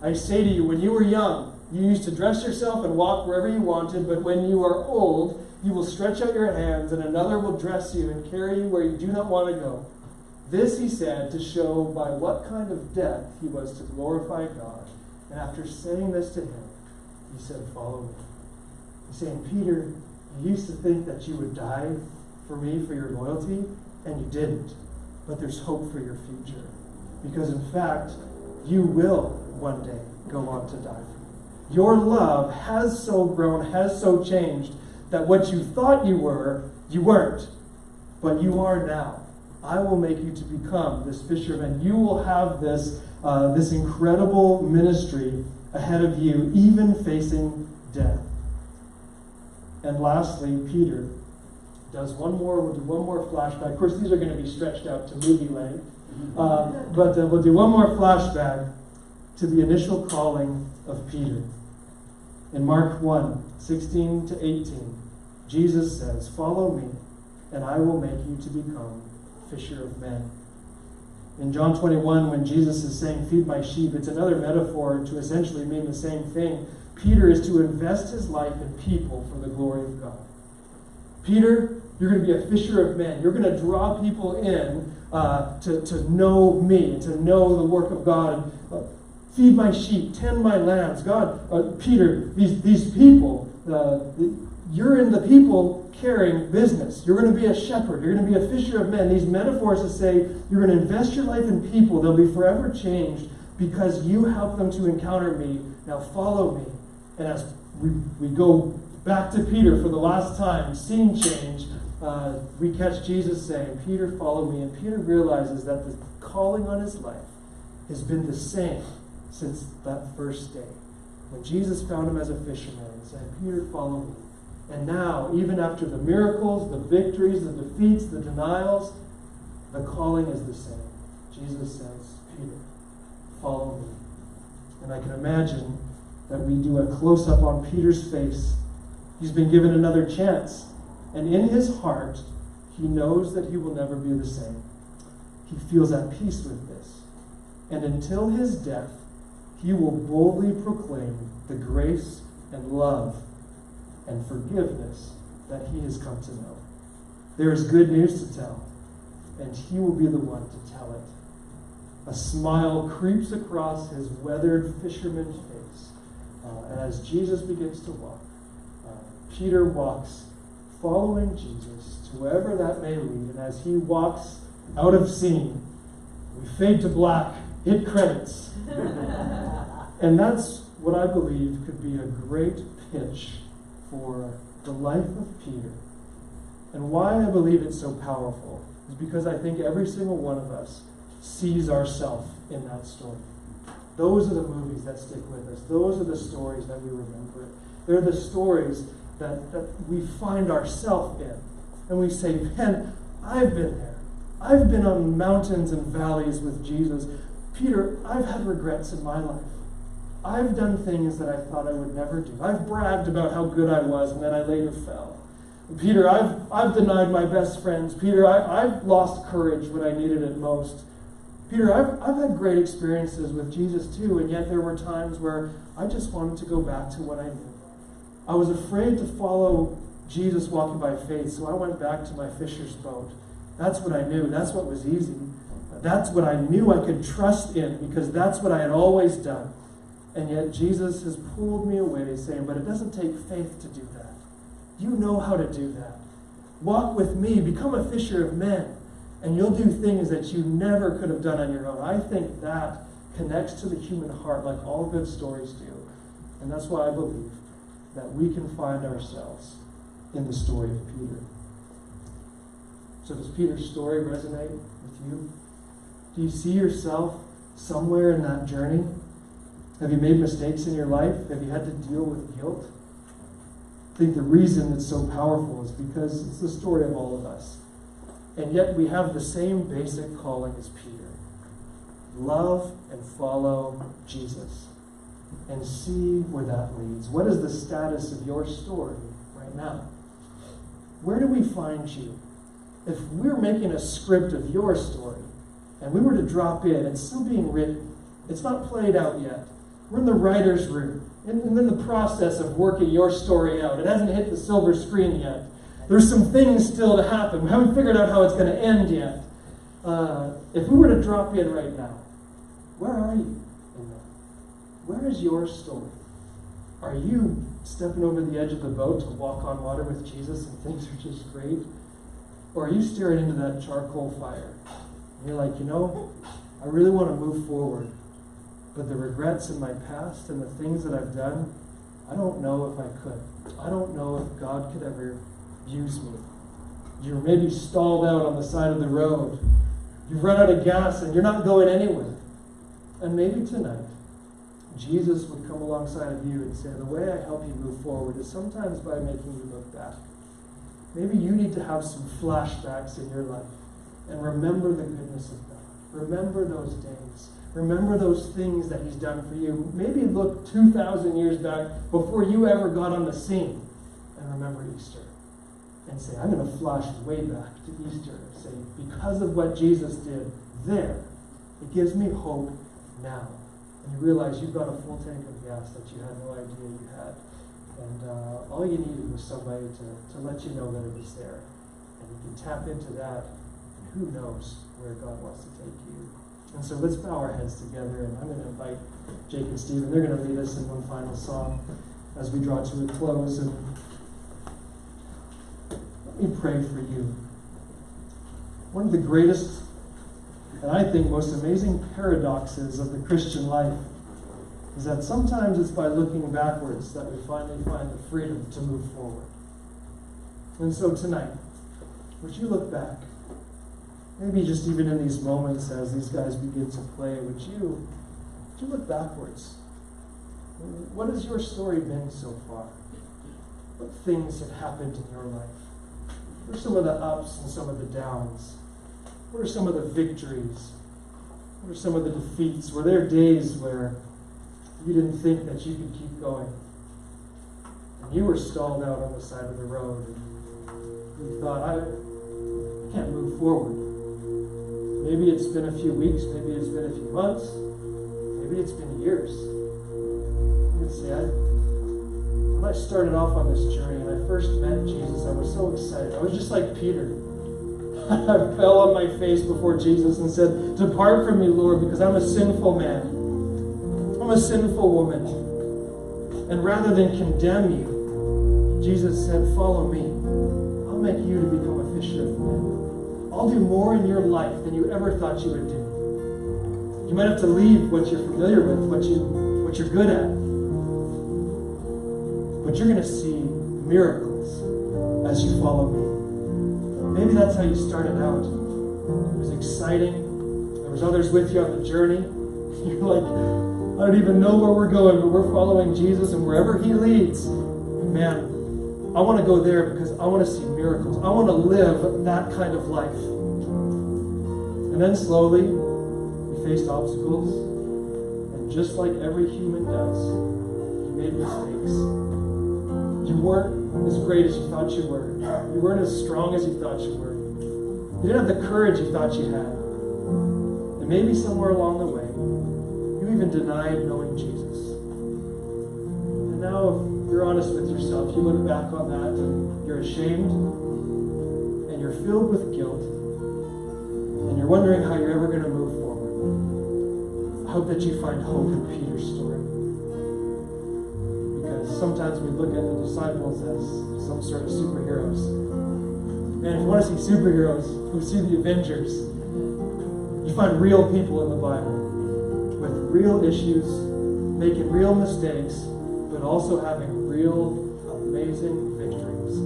I say to you, when you were young, you used to dress yourself and walk wherever you wanted, but when you are old, you will stretch out your hands, and another will dress you and carry you where you do not want to go. This he said to show by what kind of death he was to glorify God. And after saying this to him, he said, follow me. He's saying, Peter, you used to think that you would die for me, for your loyalty, and you didn't. But there's hope for your future. Because in fact, you will one day go on to die for me. Your love has so grown, has so changed, that what you thought you were, you weren't. But you are now. I will make you to become this fisherman. You will have this incredible ministry ahead of you, even facing death. And lastly, Peter does we'll do one more flashback. Of course, these are going to be stretched out to movie length. But we'll do one more flashback to the initial calling of Peter. In Mark 1, 16 to 18, Jesus says, follow me, and I will make you to become fisher of men. In John 21, when Jesus is saying, feed my sheep, it's another metaphor to essentially mean the same thing. Peter is to invest his life in people for the glory of God. Peter, you're going to be a fisher of men. You're going to draw people in to know me, to know the work of God. Feed my sheep, tend my lambs. God, Peter, these people, you're in the people caring business. You're going to be a shepherd. You're going to be a fisher of men. These metaphors to say you're going to invest your life in people. They'll be forever changed because you helped them to encounter me. Now follow me. And as we go back to Peter for the last time, scene change, we catch Jesus saying, Peter, follow me. And Peter realizes that the calling on his life has been the same since that first day. When Jesus found him as a fisherman and said, Peter, follow me. And now, even after the miracles, the victories, the defeats, the denials, the calling is the same. Jesus says, Peter, follow me. And I can imagine that we do a close-up on Peter's face. He's been given another chance. And in his heart, he knows that he will never be the same. He feels at peace with this. And until his death, he will boldly proclaim the grace and love and forgiveness that he has come to know. There is good news to tell, and he will be the one to tell it. A smile creeps across his weathered fisherman's face. And as Jesus begins to walk, Peter walks following Jesus to wherever that may lead. And as he walks out of scene, we fade to black, hit credits. And that's what I believe could be a great pitch for the life of Peter. And why I believe it's so powerful is because I think every single one of us sees ourselves in that story. Those are the movies that stick with us. Those are the stories that we remember. They're the stories that we find ourselves in. And we say, man, I've been there. I've been on mountains and valleys with Jesus. Peter, I've had regrets in my life. I've done things that I thought I would never do. I've bragged about how good I was, and then I later fell. Peter, I've denied my best friends. Peter, I've lost courage when I needed it most. Peter, I've had great experiences with Jesus too, and yet there were times where I just wanted to go back to what I knew. I was afraid to follow Jesus walking by faith, so I went back to my fisher's boat. That's what I knew. That's what was easy. That's what I knew I could trust in, because that's what I had always done. And yet Jesus has pulled me away saying, but it doesn't take faith to do that. You know how to do that. Walk with me. Become a fisher of men. And you'll do things that you never could have done on your own. I think that connects to the human heart like all good stories do. And that's why I believe that we can find ourselves in the story of Peter. So does Peter's story resonate with you? Do you see yourself somewhere in that journey? Have you made mistakes in your life? Have you had to deal with guilt? I think the reason it's so powerful is because it's the story of all of us. And yet we have the same basic calling as Peter. Love and follow Jesus. And see where that leads. What is the status of your story right now? Where do we find you? If we're making a script of your story, and we were to drop in, it's still being written. It's not played out yet. We're in the writer's room, and in the process of working your story out. It hasn't hit the silver screen yet. There's some things still to happen. We haven't figured out how it's going to end yet. If we were to drop in right now, where are you in that? Where is your story? Are you stepping over the edge of the boat to walk on water with Jesus and things are just great? Or are you staring into that charcoal fire? And you're like, I really want to move forward. But the regrets in my past and the things that I've done, I don't know if I could. I don't know if God could ever use me. You're maybe stalled out on the side of the road. You've run out of gas and you're not going anywhere. And maybe tonight, Jesus would come alongside of you and say, the way I help you move forward is sometimes by making you look back. Maybe you need to have some flashbacks in your life and remember the goodness of God. Remember those days. Remember those things that he's done for you. Maybe look 2,000 years back before you ever got on the scene and remember Easter. And say, I'm going to flash way back to Easter and say, because of what Jesus did there, it gives me hope now. And you realize you've got a full tank of gas that you had no idea you had. And all you needed was somebody to let you know that it was there. And you can tap into that, and who knows where God wants to take you. And so let's bow our heads together, and I'm going to invite Jake and Stephen. They're going to lead us in one final song as we draw to a close. And let me pray for you. One of the greatest and I think most amazing paradoxes of the Christian life is that sometimes it's by looking backwards that we finally find the freedom to move forward. And so tonight, would you look back? Maybe just even in these moments as these guys begin to play, would you look backwards? What has your story been so far? What things have happened in your life? What are some of the ups and some of the downs? What are some of the victories? What are some of the defeats? Were there days where you didn't think that you could keep going? And you were stalled out on the side of the road and you thought, I can't move forward. Maybe it's been a few weeks, maybe it's been a few months, maybe it's been years. You can say, when I started off on this journey and I first met Jesus, I was so excited. I was just like Peter. I fell on my face before Jesus and said, "Depart from me, Lord, because I'm a sinful man. I'm a sinful woman." And rather than condemn you, Jesus said, "Follow me. I'll make you to become a fisher of men. I'll do more in your life than you ever thought you would do." You might have to leave what you're familiar with, what you're good at. But you're going to see miracles as you follow me. Maybe that's how you started out. It was exciting. There was others with you on the journey. You're like, I don't even know where we're going, but we're following Jesus, and wherever he leads, man, I want to go there because I want to see miracles. I want to live that kind of life. And then slowly, we faced obstacles, and just like every human does, you made mistakes. You weren't as great as you thought you were. You weren't as strong as you thought you were. You didn't have the courage you thought you had. And maybe somewhere along the way, you even denied knowing Jesus. And now, if you're honest with yourself, you look back on that and you're ashamed and you're filled with guilt and you're wondering how you're ever going to move forward. I hope that you find hope in Peter's story. Sometimes we look at the disciples as some sort of superheroes. And if you want to see superheroes, who see the Avengers, you find real people in the Bible with real issues, making real mistakes, but also having real amazing victories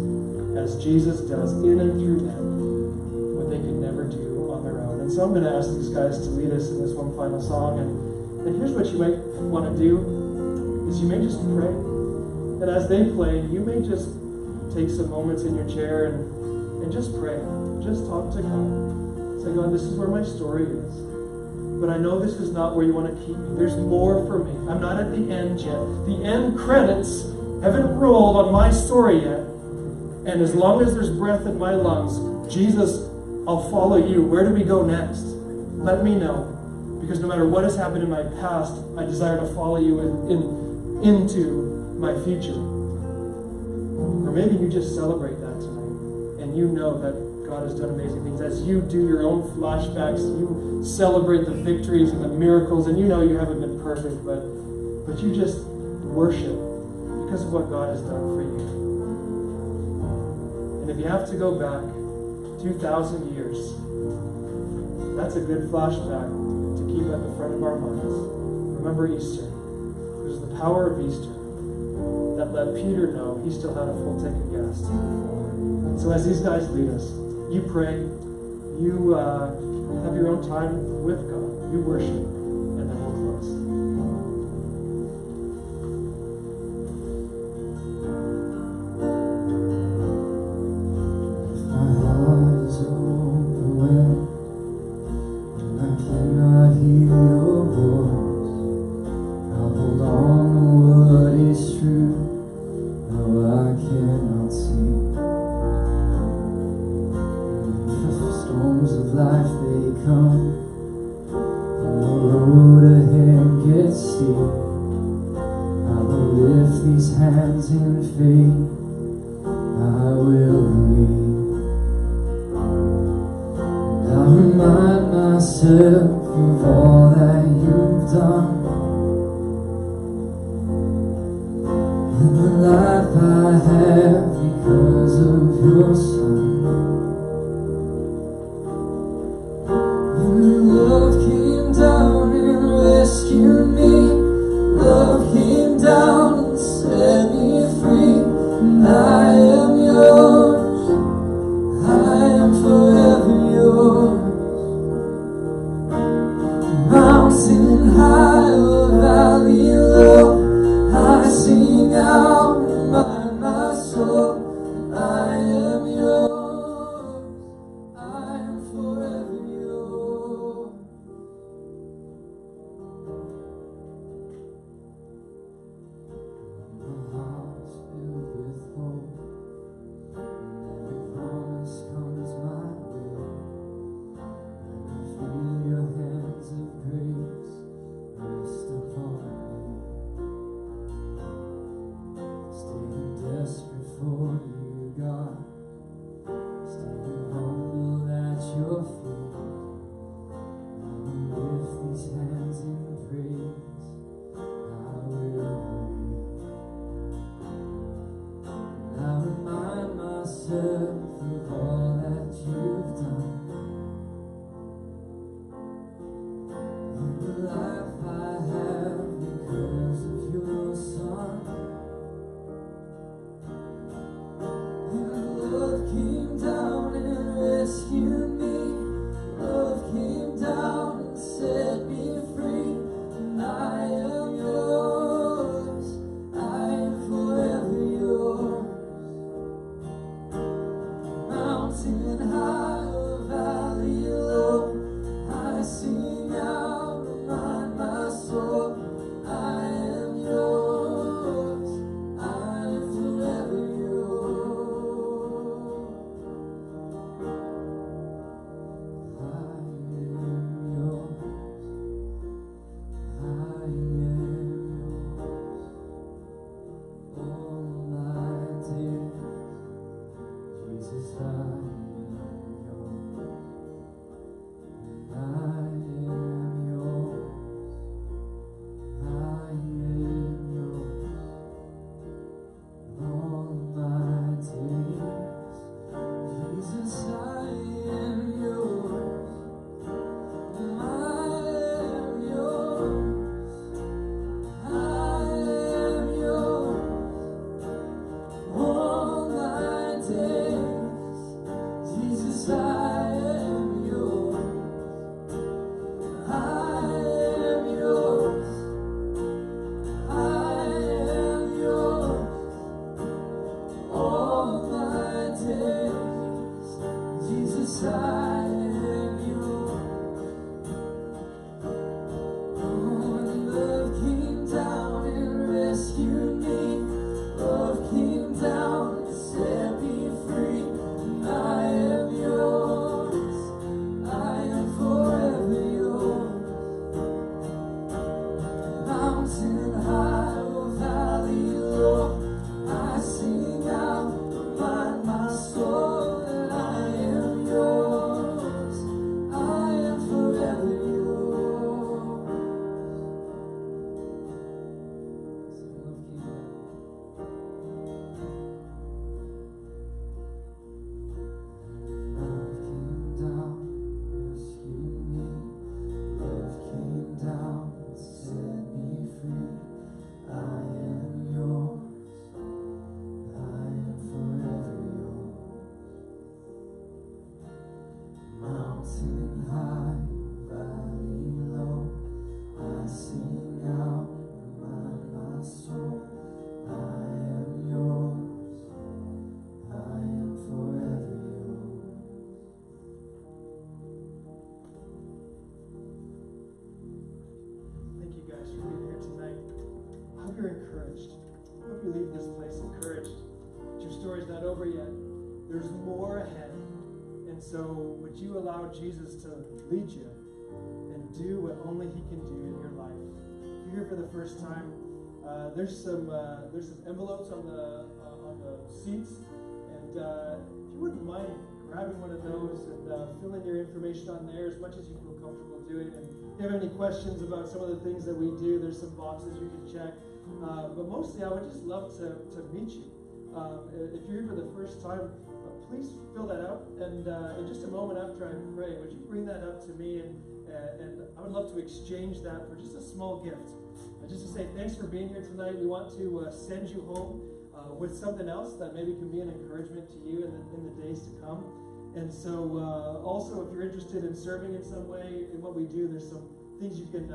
as Jesus does in and through them what they could never do on their own. And so I'm going to ask these guys to lead us in this one final song. And here's what you might want to do is you may just pray. And as they play, you may just take some moments in your chair and just pray. Just talk to God. Say, God, this is where my story is. But I know this is not where you want to keep me. There's more for me. I'm not at the end yet. The end credits haven't rolled on my story yet. And as long as there's breath in my lungs, Jesus, I'll follow you. Where do we go next? Let me know. Because no matter what has happened in my past, I desire to follow you into my future. Or maybe you just celebrate that tonight and you know that God has done amazing things. As you do your own flashbacks, you celebrate the victories and the miracles, and you know you haven't been perfect, but you just worship because of what God has done for you. And if you have to go back 2,000 years, that's a good flashback to keep at the front of our minds. Remember Easter. It was the power of Easter that let Peter know he still had a full tank of gas to move forward. So as these guys lead us, you pray, you have your own time with God, you worship, and then we'll close. My heart is overwhelmed, and I cannot hear your voice. I'll hold on to what is true, though I cannot see. The storms of life they come, and the road ahead gets steep. I will lift these hands in faith, I will believe. And I remind myself of all that you've done, and the life I have because of your Son. And the down and set me free, and I am yours, I am forever yours. Mountain high or valley low, I sing out, my soul, I am yours, I am forever yours. My heart's filled with hope, and every promise comes my way. When I feel your hands of grace rest upon me, staying desperate for you, God, staying humble at your feet. I will lift these hands in praise, I will breathe. I remind myself of all that you've done, and the life I have because of your Son. And love came down and rescued me, love came down and set me free, and I am yours, I am forever yours. Mountain high or valley low, I sing out, remind my soul, I am yours, I am forever yours. I am yours, I am yours, all my days. Jesus, I am yours, and I am yours, I am yours, all my days. Jesus, I am yours, I am yours, I am yours, all my days. Jesus, I am yours, I am yours, I am yours, all my days. Jesus, I am yours. Oh, and love came down and rescued me, love came down and set me free, and I am yours, I am forever yours. Mountain high or valley low, I sing out, remind my soul that I am yours, I am forever yours. Love came down, rescued me, love came down and set me free. I am yours, I am forever yours. Mountain high, valley low, I sing out, remind my soul, I am yours, I am forever yours. Thank you guys for being here tonight. I hope you're encouraged. I hope you leave this place encouraged. But your story's not over yet. There's more ahead. And so would you allow Jesus to lead you and do what only he can do in your life? If you're here for the first time, there's some envelopes on the seats, and if you wouldn't mind grabbing one of those and filling your information on there as much as you feel comfortable doing. And if you have any questions about some of the things that we do, there's some boxes you can check. But mostly, I would just love to meet you. If you're here for the first time, please fill that out. And in just a moment after I pray, would you bring that up to me? And I would love to exchange that for just a small gift. just to say thanks for being here tonight. We want to send you home with something else that maybe can be an encouragement to you in the days to come. And so also, if you're interested in serving in some way in what we do, there's some things you can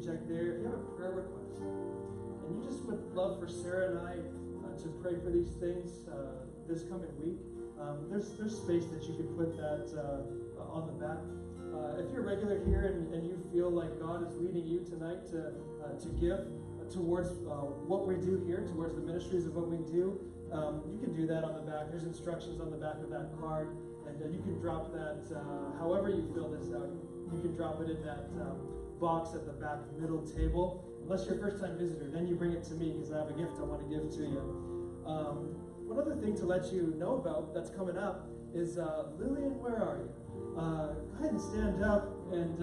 check there. If you have a prayer request and you just would love for Sarah and I to pray for these things this coming week, there's space that you can put that on the back. If you're regular here and you feel like God is leading you tonight to give towards what we do here, towards the ministries of what we do, you can do that on the back. There's instructions on the back of that card, and you can drop that however you fill this out. You can drop it in that box at the back middle table. Unless you're a first-time visitor, then you bring it to me because I have a gift I want to give to you. One other thing to let you know about that's coming up is Lillian, where are you? Go ahead and stand up and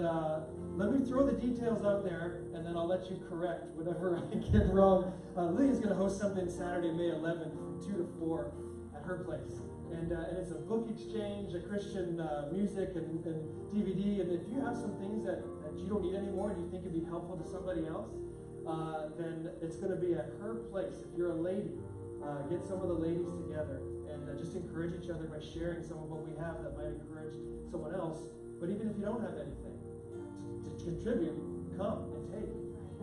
let me throw the details out there, and then I'll let you correct whatever I get wrong. Lillian's going to host something Saturday, May 11th from 2 to 4 at her place. And it's a book exchange, a Christian music and DVD. And if you have some things that you don't need anymore and you think would be helpful to somebody else, then it's going to be at her place. If you're a lady, get some of the ladies together and just encourage each other by sharing some of what we have that might encourage someone else. But even if you don't have anything to contribute, come and take.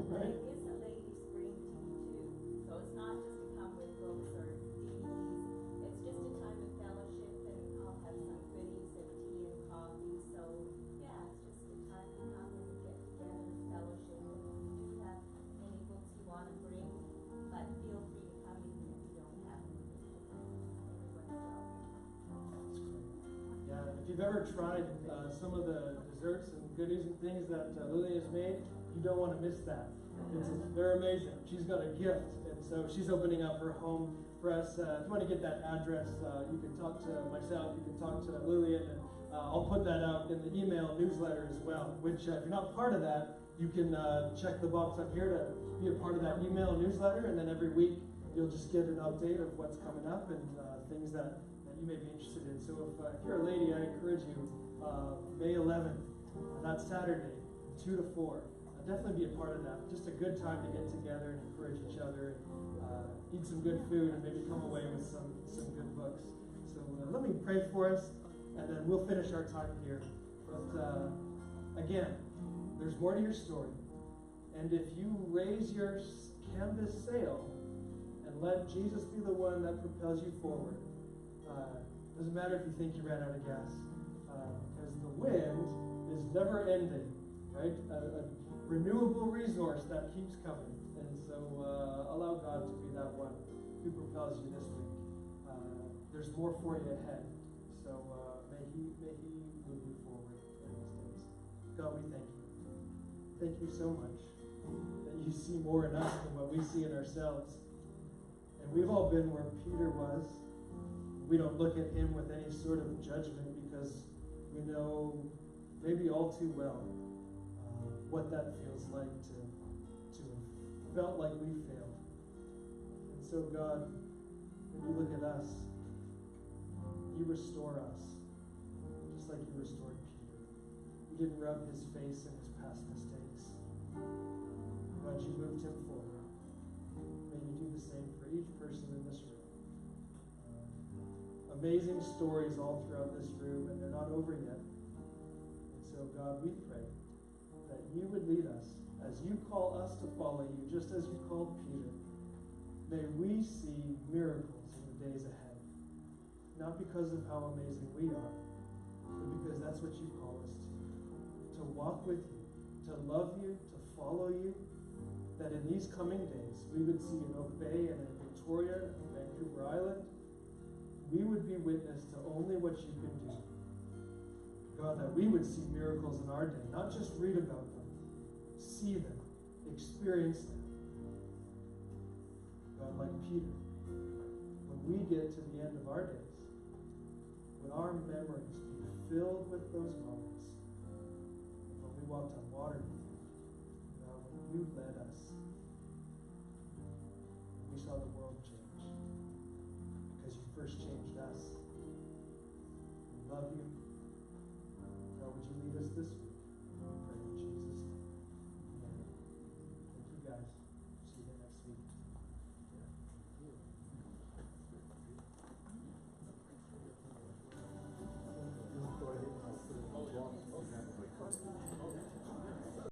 Right? It is a ladies' spring tea too, so it's not just to come with books or DVDs. It's just a time of fellowship, and I'll have some goodies of tea and coffee. So yeah, it's just a time to come and get together and fellowship. And if you do have any books you want to bring, but feel free to come even if you don't have anything to bring. Everyone's welcome. Yeah, if you've ever tried some of the desserts and goodies and things that Lily has made, you don't want to miss that. They're amazing. She's got a gift, and so she's opening up her home for us. If you want to get that address, you can talk to myself, you can talk to Lillian, and I'll put that out in the email newsletter as well, which if you're not part of that, you can check the box up here to be a part of that email newsletter, and then every week you'll just get an update of what's coming up and things that you may be interested in. So if you're a lady, I encourage you, May 11th, that's Saturday, 2 to 4. Definitely be a part of that. Just a good time to get together and encourage each other, and eat some good food, and maybe come away with some good books. So let me pray for us, and then we'll finish our time here. But again, there's more to your story. And if you raise your canvas sail and let Jesus be the one that propels you forward, doesn't matter if you think you ran out of gas, because the wind is never ending, right? A renewable resource that keeps coming. And so allow God to be that one who propels you this week. There's more for you ahead. So may he move you forward in these days. God, we thank you. Thank you so much that you see more in us than what we see in ourselves. And we've all been where Peter was. We don't look at him with any sort of judgment because we know maybe all too well what that feels like to have felt like we failed. And so, God, when you look at us, you restore us just like you restored Peter. You didn't rub his face in his past mistakes. God, you moved him forward. May you do the same for each person in this room. Amazing stories all throughout this room, and they're not over yet. And so, God, we pray that you would lead us as you call us to follow you, just as you called Peter. May we see miracles in the days ahead. Not because of how amazing we are, but because that's what you call us to walk with you, to love you, to follow you, that in these coming days we would see in Oak Bay and in Victoria and Vancouver Island, we would be witness to only what you can do. God, that we would see miracles in our day, not just read about them, see them, experience them. God, like Peter, when we get to the end of our days, would our memories be filled with those moments when we walked on water with you, God, when you led us, and we saw the world change. Because you first changed us. We love you. God, would you lead us this week?